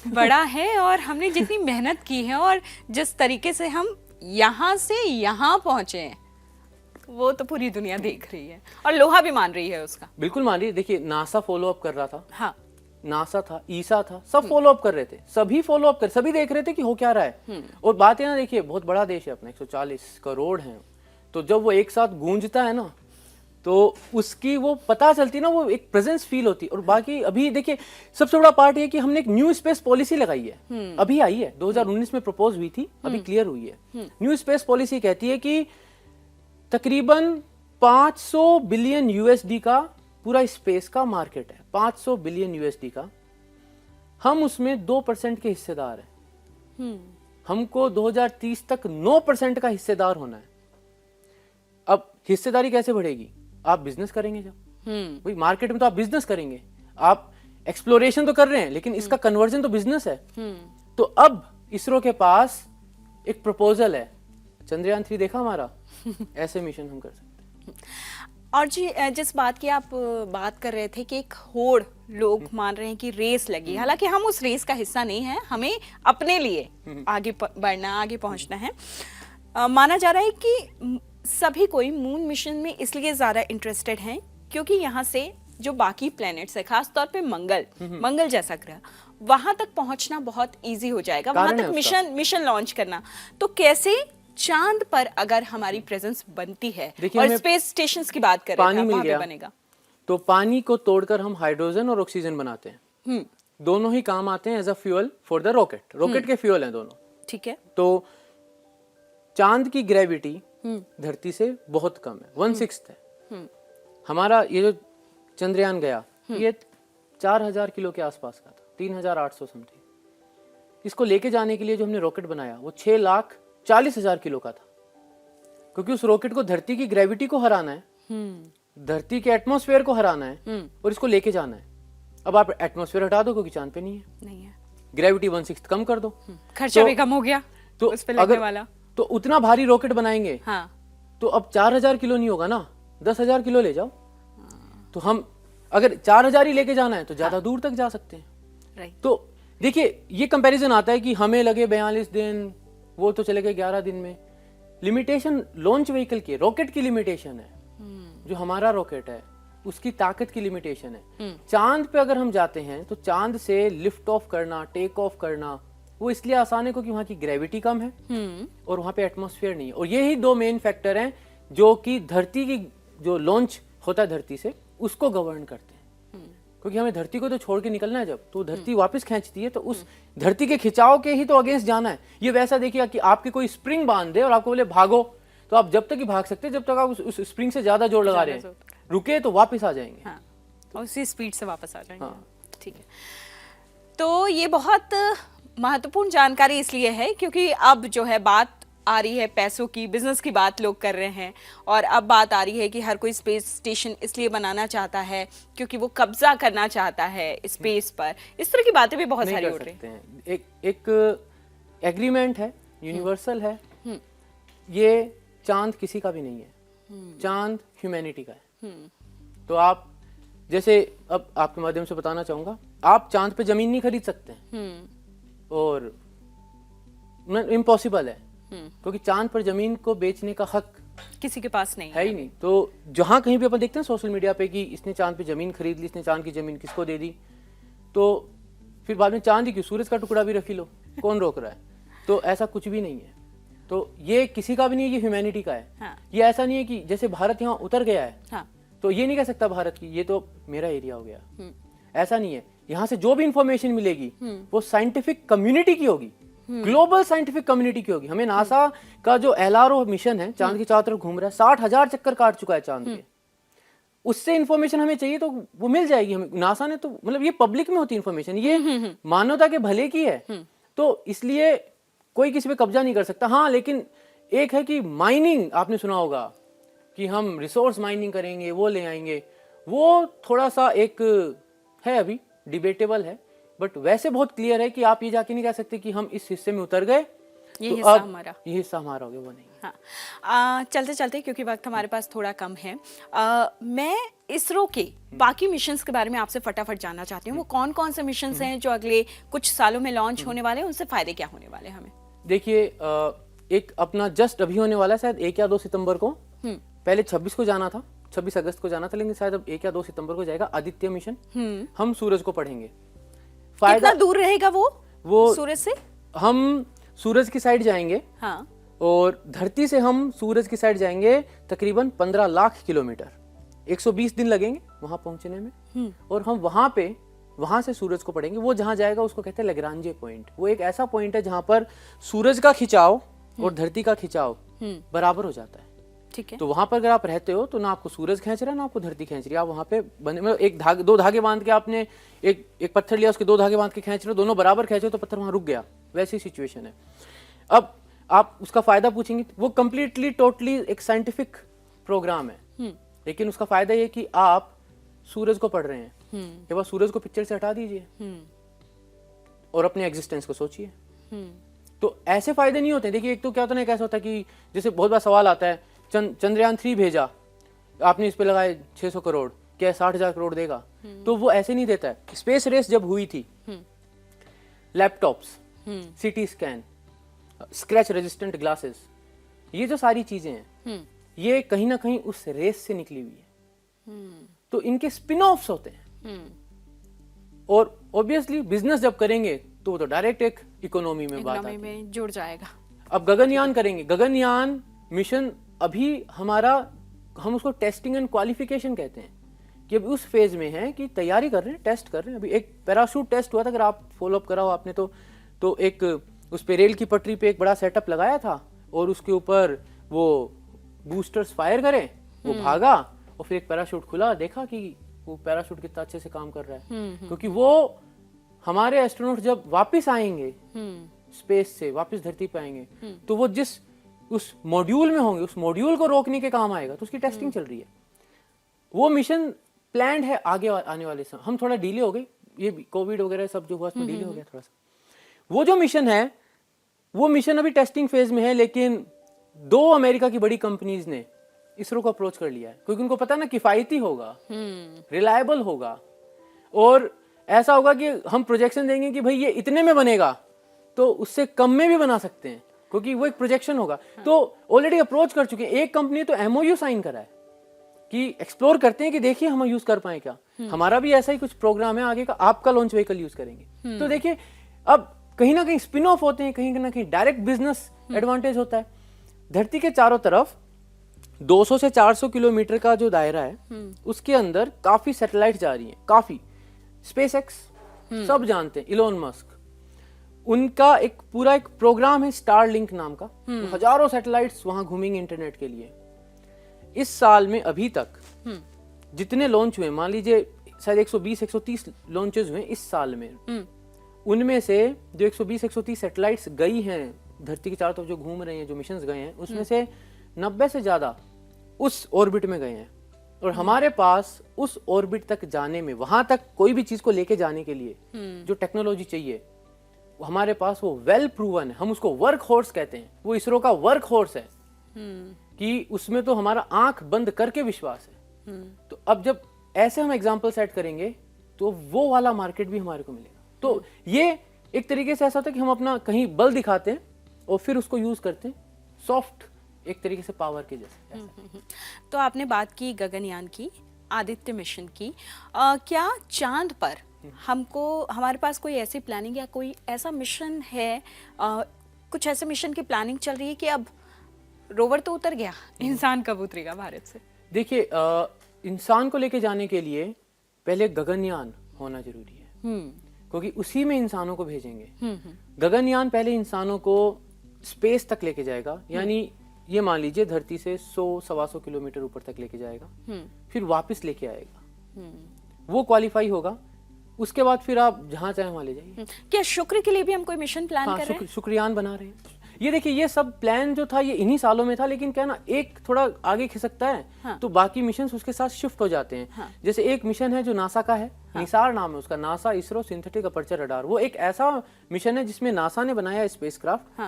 बड़ा है, और हमने जितनी मेहनत की है और जिस तरीके से हम यहाँ से यहाँ पहुंचे हैं, वो तो पूरी दुनिया देख रही है और लोहा भी मान रही है उसका। बिल्कुल मान रही है। देखिए नासा फॉलो अप कर रहा था। हाँ। नासा था, ईसा था, सब फॉलो अप कर रहे थे, सभी फॉलो अप कर, सभी देख रहे थे कि हो क्या रहा है। और बात है ना, देखिए बहुत बड़ा देश है अपना, 140 करोड़ है। तो जब वो एक साथ गूंजता है ना, तो उसकी वो पता चलती ना, वो एक प्रेजेंस फील होती। और बाकी अभी देखिए सबसे बड़ा पार्ट ये कि हमने एक न्यू स्पेस पॉलिसी लगाई है, अभी आई है, 2019 में प्रपोज हुई थी, अभी क्लियर हुई है। न्यू स्पेस पॉलिसी कहती है कि तकरीबन 500 बिलियन यूएसडी का पूरा स्पेस का मार्केट है, 500 बिलियन यूएसडी का। हम उसमें 2% के हिस्सेदार हैं। हमको 2030 तक 9% का हिस्सेदार होना है। अब हिस्सेदारी कैसे बढ़ेगी? आप बिजनेस करेंगे जब, भाई मार्केट में तो आप बिजनेस करेंगे, आप एक्सप्लोरेशन तो कर रहे हैं, लेकिन इसका कन्वर्जन तो बिजनेस है। तो अब इसरो के पास एक प्रपोजल है, चंद्रयान 3 देखा हमारा, ऐसे मिशन हम कर सकते हैं। और जी, जिस बात की आप बात कर रहे थे कि एक होड़ लोग मान रहे हैं कि रेस लगी, हालांकि हम उस रेस का हिस्सा नहीं है, हमें अपने लिए आगे बढ़ना, आगे पहुंचना है। माना जा रहा है कि सभी कोई मून मिशन में इसलिए ज्यादा इंटरेस्टेड हैं क्योंकि यहाँ से जो बाकी प्लैनेट्स है, खास तौर पे मंगल जैसा ग्रह, वहां तक पहुंचना बहुत इजी हो जाएगा, वहां तक मिशन लॉन्च करना। तो कैसे चांद पर अगर हमारी प्रेजेंस बनती है, और स्पेस स्टेशंस की बात करें, पानी मिल गया बनेगा, तो पानी को तोड़कर हम हाइड्रोजन और ऑक्सीजन बनाते हैं। दोनों ही काम आते हैं as a fuel for the rocket. Rocket के फ्यूल हैं दोनों। ठीक है। तो चांद की ग्रेविटी धरती से बहुत कम है, 1/6 है। हमारा ये जो चंद्रयान गया, ये 4000 किलो के आसपास का था, 3800 समथिंग। इसको लेके जाने के लिए जो हमने रॉकेट बनाया वो 6,40,000 किलो का था, क्योंकि उस रॉकेट को धरती की ग्रेविटी को हराना है, धरती के एटमॉस्फेयर को हराना है, और इसको लेके जाना है। अब आप एटमॉस्फेयर हटा दो क्योंकि चांद पे नहीं है, ग्रेविटी 1/6 कम कर दो, खर्चा भी कम हो गया तो उस पे लगने वाला। तो उतना भारी रॉकेट बनाएंगे, तो अब 4000 किलो नहीं होगा ना, 10,000 किलो ले जाओ। तो हम अगर 4000 ही लेके जाना है तो ज्यादा दूर तक जा सकते हैं। तो देखिए ये कंपैरिजन आता है कि हमें लगे 42 दिन, वो तो चले गए 11 दिन में। लिमिटेशन लॉन्च व्हीकल की, रॉकेट की लिमिटेशन है, जो हमारा रॉकेट है उसकी ताकत की लिमिटेशन है। चांद पे अगर हम जाते हैं तो चांद से लिफ्ट ऑफ करना, टेक ऑफ करना, वो इसलिए आसान है क्योंकि वहां की ग्रेविटी कम है और वहां पे एटमॉस्फेयर नहीं है। और यही दो मेन फैक्टर हैं जो कि धरती की जो लॉन्च होता है धरती से, उसको गवर्न करते हैं। क्योंकि हमें धरती को तो छोड़ के निकलना है, जब तो धरती वापस खींचती है तो उस धरती के खिंचाव के ही तो अगेंस्ट जाना है। ये वैसा देखिए कि आपके कोई स्प्रिंग बांध दे और आपको बोले भागो, तो आप जब तक ही भाग सकते हैं जब तक आप उस स्प्रिंग से ज्यादा जोर लगा रहे हैं, रुके तो वापस आ जाएंगे। हाँ, और उसी स्पीड से वापस आ जाएंगे। हाँ। ठीक है, तो ये बहुत महत्वपूर्ण जानकारी इसलिए है क्योंकि अब जो है बात आ रही है पैसों की, बिजनेस की बात लोग कर रहे हैं, और अब बात आ रही है कि हर कोई स्पेस स्टेशन इसलिए बनाना चाहता है क्योंकि वो कब्जा करना चाहता है स्पेस पर। इस तरह की बातें भी बहुत सारी उठ रही हैं। एक एग्रीमेंट है, यूनिवर्सल है, ये चांद किसी का भी नहीं है, चांद ह्यूमैनिटी का है। तो आप जैसे अब आपके माध्यम से बताना चाहूंगा, आप चांद पे जमीन नहीं खरीद सकते हैं, और इम्पॉसिबल है, क्योंकि चांद पर जमीन को बेचने का हक किसी के पास नहीं है ही नहीं। तो जहां कहीं भी अपन देखते हैं सोशल मीडिया पे कि इसने चांद पे जमीन खरीद ली, इसने चांद की जमीन किसको दे दी, तो फिर बाद में चांद ही क्यों, सूरज का टुकड़ा भी रख लो, कौन रोक रहा है? तो ऐसा कुछ भी नहीं है। तो ये किसी का भी नहीं है, ये ह्यूमैनिटी का है। हाँ। ये ऐसा नहीं है कि जैसे भारत यहाँ उतर गया है, हाँ। तो ये नहीं कह सकता भारत की ये तो मेरा एरिया हो गया, ऐसा नहीं है। यहाँ से जो भी इंफॉर्मेशन मिलेगी वो साइंटिफिक कम्युनिटी की होगी, ग्लोबल साइंटिफिक कम्युनिटी की होगी। हमें नासा का जो LRO मिशन है, चांद की चारों तरफ घूम रहा है, 60,000 चक्कर काट चुका है चांद के, उससे इंफॉर्मेशन हमें चाहिए तो वो मिल जाएगी हमें। नासा ने तो मतलब ये पब्लिक में होती इंफॉर्मेशन, ये मानवता के भले की है, तो इसलिए कोई किसी पे कब्जा नहीं कर सकता। हाँ, लेकिन एक है कि माइनिंग, आपने सुना होगा कि हम रिसोर्स माइनिंग करेंगे, वो ले आएंगे, वो थोड़ा सा एक है, अभी डिबेटेबल है, बट वैसे बहुत क्लियर है कि आप ये जाके नहीं कह सकते कि हम इस हिस्से में उतर गए, ये तो हिस्सा अब हमारा, ये हिस्सा हमारा हो गया, वो नहीं। हाँ, चलते चलते क्योंकि वक्त हमारे पास थोड़ा कम है, मैं इसरो के बाकी मिशंस के बारे में आपसे फटाफट जानना चाहती हूँ। वो कौन कौन से मिशंस हैं जो अगले कुछ सालों में लॉन्च होने वाले हैं, उनसे फायदे क्या होने वाले हैं हमें? देखिए, एक अपना जस्ट अभी होने वाला है, शायद 1 या 2 सितंबर को, पहले 26 को जाना था, 26 अगस्त को जाना था, लेकिन शायद अब 1 या 2 सितंबर को जाएगा आदित्य मिशन। हम सूरज को पढ़ेंगे। कितना दूर रहेगा वो सूरज से? हम सूरज की साइड जाएंगे, हाँ, और धरती से हम सूरज की साइड जाएंगे तकरीबन 15 लाख किलोमीटर, 120 दिन लगेंगे वहां पहुंचने में, और हम वहां से सूरज को पढ़ेंगे। वो जहां जाएगा उसको कहते हैं लैग्रांजे पॉइंट। वो एक ऐसा पॉइंट है जहां पर सूरज का खिंचाव और धरती का खिंचाव बराबर हो जाता है। ठीक है। तो वहां पर अगर आप रहते हो तो ना आपको सूरज खींच रहा है ना आपको धरती खींच रही है, आप वहां पे मतलब दो धागे बांध के आपने एक पत्थर लिया, उसके 2 धागे बांध के खींच रहे हो, दोनों बराबर खींचो तो पत्थर वहां रुक गया, वैसी सिचुएशन है। अब आप उसका फायदा पूछेंगे, वो कंप्लीटली टोटली एक साइंटिफिक प्रोग्राम है, लेकिन उसका फायदा ये कि आप सूरज को पढ़ रहे हैं, एक बार सूरज को पिक्चर से हटा दीजिए और अपने एग्जिस्टेंस को सोचिए। तो ऐसे फायदे नहीं होते। देखिए, एक तो क्या होता है, कैसा होता है कि जैसे बहुत बार सवाल आता है, चंद्रयान 3 भेजा, आपने इस पे लगाए 600 करोड़, क्या 60,000 करोड़ देगा? तो वो ऐसे नहीं देता है। स्पेस रेस जब हुई थी, laptops, CT scan, scratch resistant glasses, ये जो सारी चीजें हैं, ये कहीं ना कहीं उस रेस से निकली हुई है। तो इनके स्पिन ऑफ्स होते हैं, और ऑब्वियसली बिजनेस जब करेंगे तो वो तो डायरेक्ट एक इकोनॉमी में बात आती है, में जुड़ जाएगा। अब गगनयान करेंगे, गगनयान मिशन अभी हमारा, हम उसको टेस्टिंग एंड क्वालिफिकेशन कहते हैं, कि अभी उस फेज में है कि तैयारी कर रहे हैं, टेस्ट कर रहे हैं। अभी एक पैराशूट टेस्ट हुआ था, अगर आप फॉलो अप करा हो आपने तो एक उस पे रेल की पटरी पे एक बड़ा सेटअप लगाया था, और उसके ऊपर वो बूस्टर्स फायर करें, वो भागा, और फिर एक पैराशूट खुला, देखा कि वो पैराशूट कितना अच्छे से काम कर रहा है। क्योंकि वो हमारे एस्ट्रोनॉट जब वापस आएंगे स्पेस से, वापस धरती पे आएंगे, तो वो जिस उस मॉड्यूल में होंगे, उस मॉड्यूल को रोकने के काम आएगा, तो उसकी टेस्टिंग चल रही है। वो मिशन प्लान्ड है आगे आने वाले समय। हम थोड़ा डिले हो गए, ये कोविड वगैरह सब जो हुआ उसमें डिले हो गया थोड़ा सा। वो जो मिशन है, वो मिशन अभी टेस्टिंग फेज में है, लेकिन 2 अमेरिका की बड़ी कंपनीज ने इसरो को अप्रोच कर लिया है, क्योंकि उनको पता ना किफायती होगा, रिलायबल होगा, और ऐसा होगा कि हम प्रोजेक्शन देंगे कि भाई ये इतने में बनेगा, तो उससे कम में भी बना सकते हैं, क्योंकि वो एक प्रोजेक्शन होगा। तो ऑलरेडी अप्रोच कर चुके हैं। एक कंपनी तो MOU साइन करा है कि एक्सप्लोर करते हैं कि देखिए हम यूज कर पाए क्या। हमारा भी ऐसा ही कुछ प्रोग्राम है आगे का, आपका लॉन्च व्हीकल यूज करेंगे। तो देखिए, अब कहीं ना कहीं स्पिन ऑफ होते हैं, कहीं ना कहीं डायरेक्ट बिजनेस एडवांटेज होता है। धरती के चारों तरफ 200 से 400 किलोमीटर का जो दायरा है, उसके अंदर काफी सैटेलाइट जा रही हैं, काफी स्पेसएक्स सब जानते हैं, इलोन मस्क, उनका एक पूरा एक प्रोग्राम है स्टारलिंक नाम का, हजारों सैटेलाइट्स वहां घूमेंगे इंटरनेट के लिए। इस साल में अभी तक जितने लॉन्च हुए, मान लीजिए शायद 120-130 लॉन्चेस हुए इस साल में, उनमें से जो 120-130 सैटेलाइट्स गई हैं धरती के चारों तरफ जो घूम रहे हैं, जो मिशंस गए हैं, उसमें से 90 से ज्यादा उस ऑर्बिट में गए हैं। और हमारे पास उस ऑर्बिट तक जाने में, वहां तक कोई भी चीज को लेके जाने के लिए जो टेक्नोलॉजी चाहिए, हमारे पास वो वेल प्रूवन है। हम उसको वर्क हॉर्स कहते हैं, वो इसरो का वर्क हॉर्स है कि उसमें तो हमारा आंख बंद करके विश्वास है। तो अब जब ऐसे हम एग्जाम्पल सेट करेंगे तो वो वाला मार्केट भी हमारे को मिलेगा। तो ये एक तरीके से ऐसा होता है कि हम अपना कहीं बल दिखाते हैं और फिर उसको यूज करते हैं सॉफ्ट, एक तरीके से पावर के जैसे। तो आपने बात की गगनयान की, आदित्य मिशन की, क्या चांद पर हमको, हमारे पास कोई ऐसी प्लानिंग या कोई ऐसा मिशन है, कुछ ऐसे मिशन की प्लानिंग चल रही है कि अब रोवर तो उतर गया, इंसान कब उतरेगा भारत से? देखिए, इंसान को लेके जाने के लिए पहले गगनयान होना जरूरी है, क्योंकि उसी में इंसानों को भेजेंगे। गगनयान पहले इंसानों को स्पेस तक लेके जाएगा, यानी ये मान लीजिए धरती से 100-125 किलोमीटर ऊपर तक लेके जाएगा, फिर वापस लेके आएगा, वो क्वालिफाई होगा। उसके बाद फिर आप जहां चाहे वहां ले जाइए। क्या शुक्र के लिए भी हम कोई मिशन प्लान कर रहे हैं? शुक्रयान बना रहे हैं। ये देखिए, ये सब प्लान जो था ये इन्हीं सालों में था, लेकिन क्या ना, एक थोड़ा आगे खिसकता है तो बाकी मिशन उसके साथ शिफ्ट हो जाते हैं। जैसे एक मिशन है जो नासा का है, निसार नाम है उसका, NASA ISRO synthetic aperture radar. वो एक ऐसा मिशन है जिसमें नासा ने बनाया स्पेसक्राफ्ट,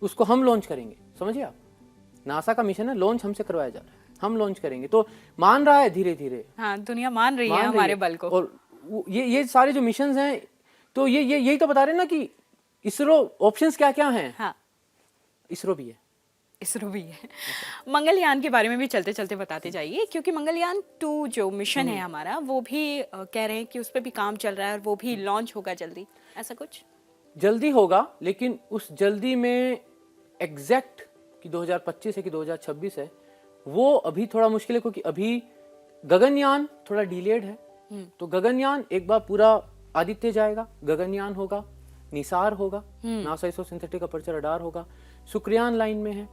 उसको हम लॉन्च करेंगे। समझिए आप, नासा का मिशन है, लॉन्च हमसे करवाया जा रहा है, हम लॉन्च करेंगे। तो मान रहा है धीरे धीरे, दुनिया मान रही है हमारे बल को। और ये सारे जो मिशंस हैं, तो ये यही तो बता रहे हैं ना कि इसरो ऑप्शंस क्या क्या हैं। इसरो भी है, इसरो भी है। मंगलयान के बारे में भी चलते चलते बताते जाइए, क्योंकि मंगलयान 2 जो मिशन है हमारा, वो भी कह रहे हैं कि उस पर भी काम चल रहा है और वो भी लॉन्च होगा जल्दी, ऐसा कुछ? जल्दी होगा, लेकिन उस जल्दी में एग्जैक्ट कि 2025 है कि 2026 है, वो अभी थोड़ा मुश्किल है, क्योंकि अभी गगनयान थोड़ा डिलेड है। तो गगनयान एक बार पूरा आदित्य जाएगा, गगनयान होगा, निसार होगा, NASA ISRO synthetic aperture radar होगा, शुक्रयान लाइन में है,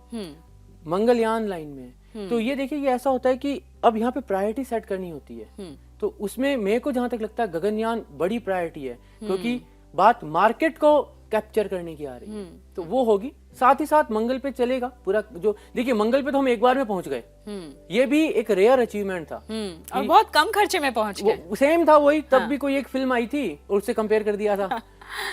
मंगलयान लाइन में है। तो ये देखिए, ये ऐसा होता है कि अब यहाँ पे प्रायोरिटी सेट करनी होती है। तो उसमें मेरे को जहां तक लगता है गगनयान बड़ी प्रायोरिटी है, क्योंकि बात मार्केट को कैप्चर करने की आ रही है, तो वो होगी। साथ ही साथ मंगल पे चलेगा पूरा। जो देखिए, मंगल पे तो हम एक बार में पहुंच गए, ये भी एक रेयर अचीवमेंट था और बहुत कम खर्चे में पहुंच गए। सेम था वही, तब भी कोई एक फिल्म आई थी और उससे कंपेयर कर दिया था।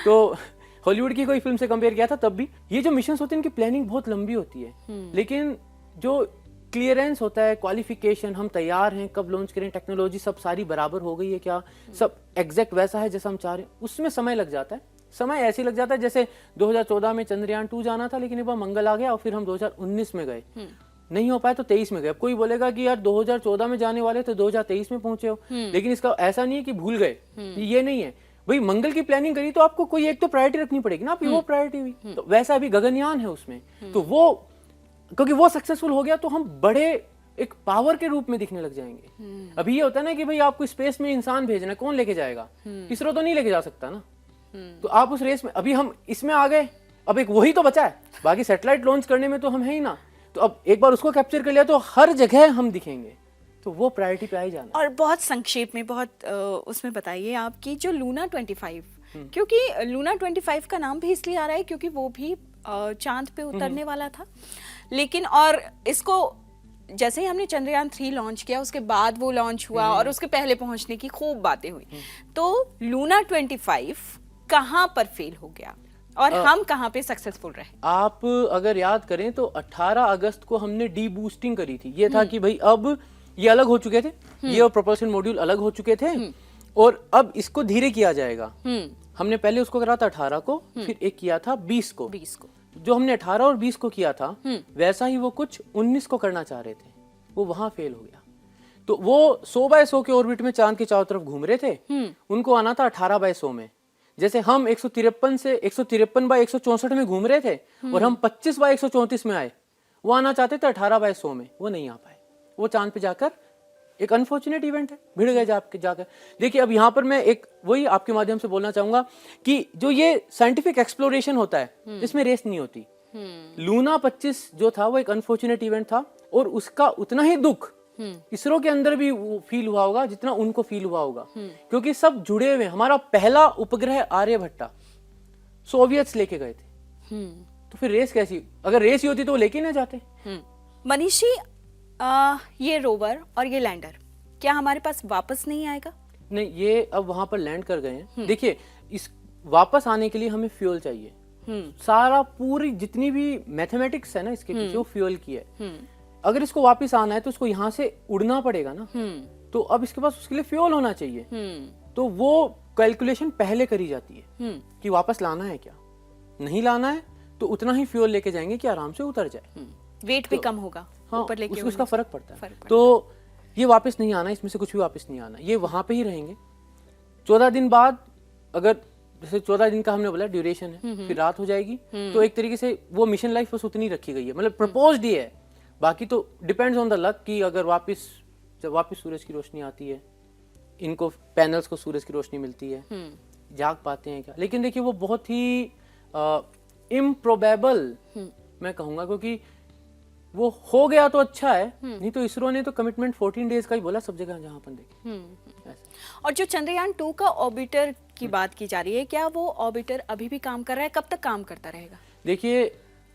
तो हॉलीवुड की कोई फिल्म से कंपेयर किया था तब भी। ये जो मिशंस होते हैं इनकी प्लानिंग बहुत लंबी होती है, लेकिन जो क्लियरेंस होता है, क्वालिफिकेशन, हम तैयार हैं, कब लॉन्च करें, टेक्नोलॉजी सब सारी बराबर हो गई है क्या, सब एग्जैक्ट वैसा है जैसा हम चाह रहे हैं, उसमें समय लग जाता है। समय ऐसे लग जाता है जैसे 2014 में चंद्रयान 2 जाना था, लेकिन एक बार मंगल आ गया और फिर हम 2019 में गए, नहीं हो पाया तो 23 में गए। अब कोई बोलेगा कि यार 2014 में जाने वाले तो 2023 में पहुंचे हो, लेकिन इसका ऐसा नहीं है कि भूल गए, ये नहीं है भाई। मंगल की प्लानिंग करी तो आपको कोई एक तो प्रायोरिटी रखनी पड़ेगी ना, आपकी वो प्रायोरिटी हुई। तो वैसा अभी गगनयान है उसमें, तो वो क्योंकि वो सक्सेसफुल हो गया तो हम बड़े एक पावर के रूप में दिखने लग जाएंगे। अभी ये होता है ना कि भाई आपको स्पेस में इंसान भेजना, कौन लेके जाएगा? इसरो तो नहीं लेके जा सकता ना। तो आप उस रेस में, अभी हम इसमें आ गए, अब एक वही तो बचा है, बाकी सैटेलाइट लॉन्च करने में तो हम है ही ना। तो अब एक बार उसको कैप्चर कर लिया तो हर जगह हम दिखेंगे, तो वो प्रायोरिटी पे आ ही जाना। और बहुत संक्षेप में, बहुत उसमें बताइए आपकी जो लूना 25, क्योंकि लूना 25 का नाम भी इसलिए आ रहा है क्योंकि वो भी चांद पे उतरने वाला था, लेकिन और इसको जैसे ही हमने चंद्रयान 3 लॉन्च किया, उसके बाद वो लॉन्च हुआ और उसके पहले पहुंचने की खूब बातें हुई, तो लूना 25 कहां पर फेल हो गया और हम कहां पे सक्सेसफुल रहे? आप अगर याद करें तो 18 अगस्त को हमने डी बूस्टिंग करी थी। ये था कि भाई अब ये अलग हो चुके थे, ये और प्रोपल्शन मॉड्यूल अलग हो चुके थे, और अब इसको धीरे किया जाएगा। हमने पहले उसको करा था 18 को, फिर एक किया था 20 को। जो हमने 18 और 20 को किया था, वैसा ही वो कुछ 19 को करना चाह रहे थे, वो वहां फेल हो गया। तो वो 100/100 के ऑर्बिट में चांद के चारों तरफ घूम रहे थे, उनको आना था 18/100 में। जैसे हम 153/164 में घूम रहे थे और हम 25/134 में आए, वो आना चाहते थे 18/100 में, वो नहीं आ पाए, वो चांद पे जाकर एक अनफॉर्चुनेट इवेंट है, भिड़ गए जाकर। देखिए अब यहाँ पर मैं एक वही आपके माध्यम से बोलना चाहूंगा कि जो ये साइंटिफिक एक्सप्लोरेशन होता है इसमें रेस नहीं होती। लूना 25 जो था वो एक अनफॉर्चुनेट इवेंट था और उसका उतना ही दुख इसरो के अंदर भी फील हुआ होगा जितना उनको फील हुआ होगा, क्योंकि सब जुड़े हुए। हमारा पहला उपग्रह आर्यभट्टा सोवियत्स लेके गए थे, तो फिर रेस कैसी? अगर रेस ही होती तो वो लेके ना जाते। मनीष जी, ये रोवर और ये लैंडर क्या हमारे पास वापस नहीं आएगा? नहीं, ये अब वहां पर लैंड कर गए हैं। देखिए इस वापस आने के लिए हमें फ्यूल चाहिए। सारा पूरी जितनी भी मैथमेटिक्स है ना इसके पीछे वो फ्यूल की है। अगर इसको वापस आना है तो इसको यहाँ से उड़ना पड़ेगा ना, तो अब इसके पास उसके लिए फ्यूल होना चाहिए। तो वो कैलकुलेशन पहले करी जाती है कि वापस लाना है क्या, नहीं लाना है तो उतना ही फ्यूल लेके जाएंगे कि आराम से उतर जाए, वेट भी कम होगा। हाँ, ऊपर लेके उसका फर्क पड़ता है। तो ये वापस नहीं आना, इसमें से कुछ भी वापस नहीं आना, ये वहां पे ही रहेंगे। 14 दिन बाद, अगर जैसे 14 दिन का हमने बोला ड्यूरेशन है, फिर रात हो जाएगी, तो एक तरीके से वो मिशन लाइफ बस उतनी रखी गई है, मतलब प्रपोज्ड ही है। बाकी तो डिपेंड्स ऑन द लक कि अगर जब वापस सूरज की रोशनी आती है, इनको पैनल्स को सूरज की रोशनी मिलती है, जाग पाते हैं क्या। लेकिन देखिए वो बहुत ही इम्प्रोबेबल मैं कहूंगा, क्योंकि वो हो गया तो अच्छा है, नहीं तो इसरो ने तो कमिटमेंट 14 डेज का ही बोला सब जगह जहां अपन देखे। और जो चंद्रयान 2 का ऑर्बिटर की बात की जा रही है, क्या वो ऑर्बिटर अभी भी काम कर रहा है? कब तक काम करता रहेगा? देखिए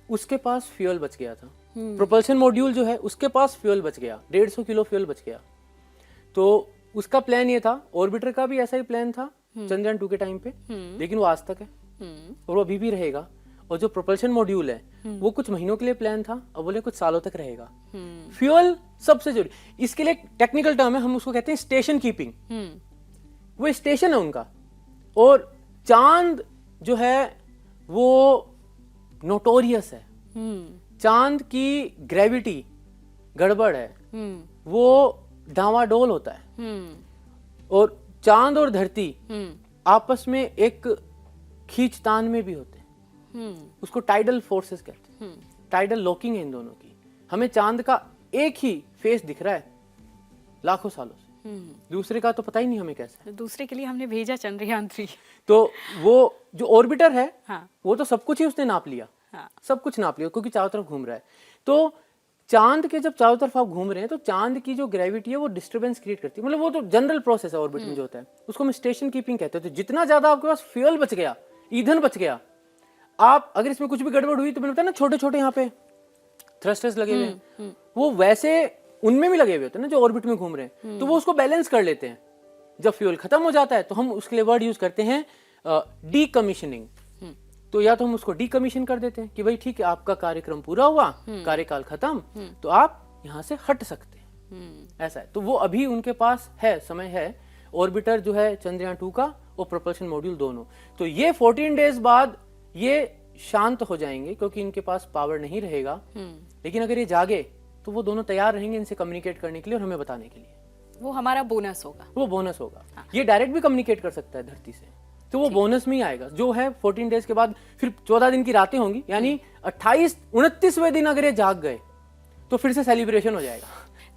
उसके पास फ्यूल बच गया था, प्रोपल्शन मॉड्यूल जो है उसके पास फ्यूल बच गया, 150 किलो फ्यूल बच गया। तो उसका प्लान ये था, ऑर्बिटर का भी ऐसा ही प्लान था चंद्रयान 2 के टाइम पे, लेकिन वो आज तक है और वो अभी भी रहेगा। और जो प्रोपल्शन मॉड्यूल है वो कुछ महीनों के लिए प्लान था, अब बोले कुछ सालों तक रहेगा। फ्यूल सबसे जरूरी, इसके लिए टेक्निकल टर्म है, हम उसको कहते हैं स्टेशन कीपिंग। वो स्टेशन है उनका। और चांद जो है वो नोटोरियस है, चांद की ग्रेविटी गड़बड़ है, वो डावाडोल होता है। और चांद और धरती आपस में एक खींचतान में भी होते हैं, उसको टाइडल फोर्सेस कहते हैं। टाइडल लॉकिंग है इन दोनों की। हमें चांद का एक ही फेस दिख रहा है लाखों सालों से, दूसरे का तो पता ही नहीं हमें कैसा। दूसरे के लिए हमने भेजा चंद्रयान 3। तो वो जो ऑर्बिटर है, हाँ, वो तो सब कुछ ही उसने नाप लिया। हाँ, सब कुछ नाप लिया, क्योंकि चारों तरफ घूम रहा है। तो चांद के जब चारों तरफ आप घूम रहे हैं तो चांद की जो ग्रेविटी है वो डिस्टर्बेंस क्रिएट करती है, मतलब वो तो जनरल प्रोसेस है ऑर्बिट में जो होता है, उसको हम स्टेशन कीपिंग कहते हैं। तो जितना ज्यादा आपके पास फ्यूल बच गया, ईंधन बच गया, आप अगर इसमें कुछ भी गड़बड़ हुई तो मैंने बताया ना छोटे छोटे यहाँ पे थ्रस्टर्स लगे हुए हैं, वो वैसे उनमें भी लगे हुए होते हैं ना जो ऑर्बिट में घूम रहे हैं, तो वो उसको बैलेंस कर लेते हैं। जब फ्यूल खत्म हो जाता है तो हम उसके लिए वर्ड यूज करते हैं डीकमीशनिंग। तो या तो हम उसको डीकमीशन कर देते हैं कि भाई ठीक है आपका कार्यक्रम पूरा हुआ, कार्यकाल खत्म, तो आप यहाँ से हट सकते हैं, ऐसा है। तो वो अभी उनके पास है, समय है, ऑर्बिटर जो है चंद्रयान 2 का और प्रोपल्शन मॉड्यूल दोनों। तो ये 14 डेज बाद ये शांत हो जाएंगे क्योंकि इनके पास पावर नहीं रहेगा। लेकिन अगर ये जागे तो वो दोनों तैयार रहेंगे इनसे कम्युनिकेट करने के लिए और हमें बताने के लिए। वो हमारा बोनस होगा। वो बोनस होगा। हाँ। ये डायरेक्ट भी कम्युनिकेट कर सकता है धरती से, तो वो बोनस में ही आएगा जो है 14 डेज के बाद। फिर 14 दिन की रातें होंगी, यानी 29वें दिन अगर ये जाग गए तो फिर से सेलिब्रेशन हो जाएगा।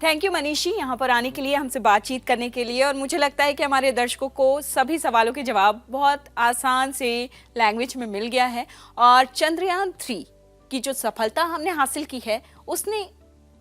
थैंक यू मनीष जी, यहाँ पर आने के लिए, हमसे बातचीत करने के लिए। और मुझे लगता है कि हमारे दर्शकों को सभी सवालों के जवाब बहुत आसान से लैंग्वेज में मिल गया है। और चंद्रयान 3 की जो सफलता हमने हासिल की है उसने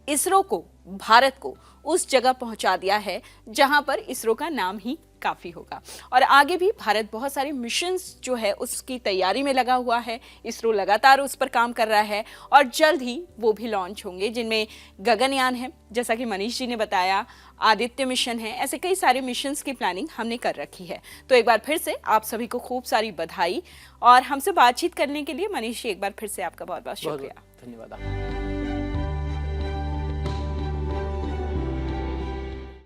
इसरो को, भारत को उस जगह पहुंचा दिया है जहां पर इसरो का नाम ही काफी होगा। और आगे भी भारत बहुत सारे मिशंस जो है उसकी तैयारी में लगा हुआ है। इसरो लगातार उस पर काम कर रहा है और जल्द ही वो भी लॉन्च होंगे, जिनमें गगनयान है, जैसा कि मनीष जी ने बताया, आदित्य मिशन है, ऐसे कई सारे मिशंस की प्लानिंग हमने कर रखी है। तो एक बार फिर से आप सभी को खूब सारी बधाई। और हमसे बातचीत करने के लिए मनीष जी एक बार फिर से आपका बहुत बहुत शुक्रिया। धन्यवाद।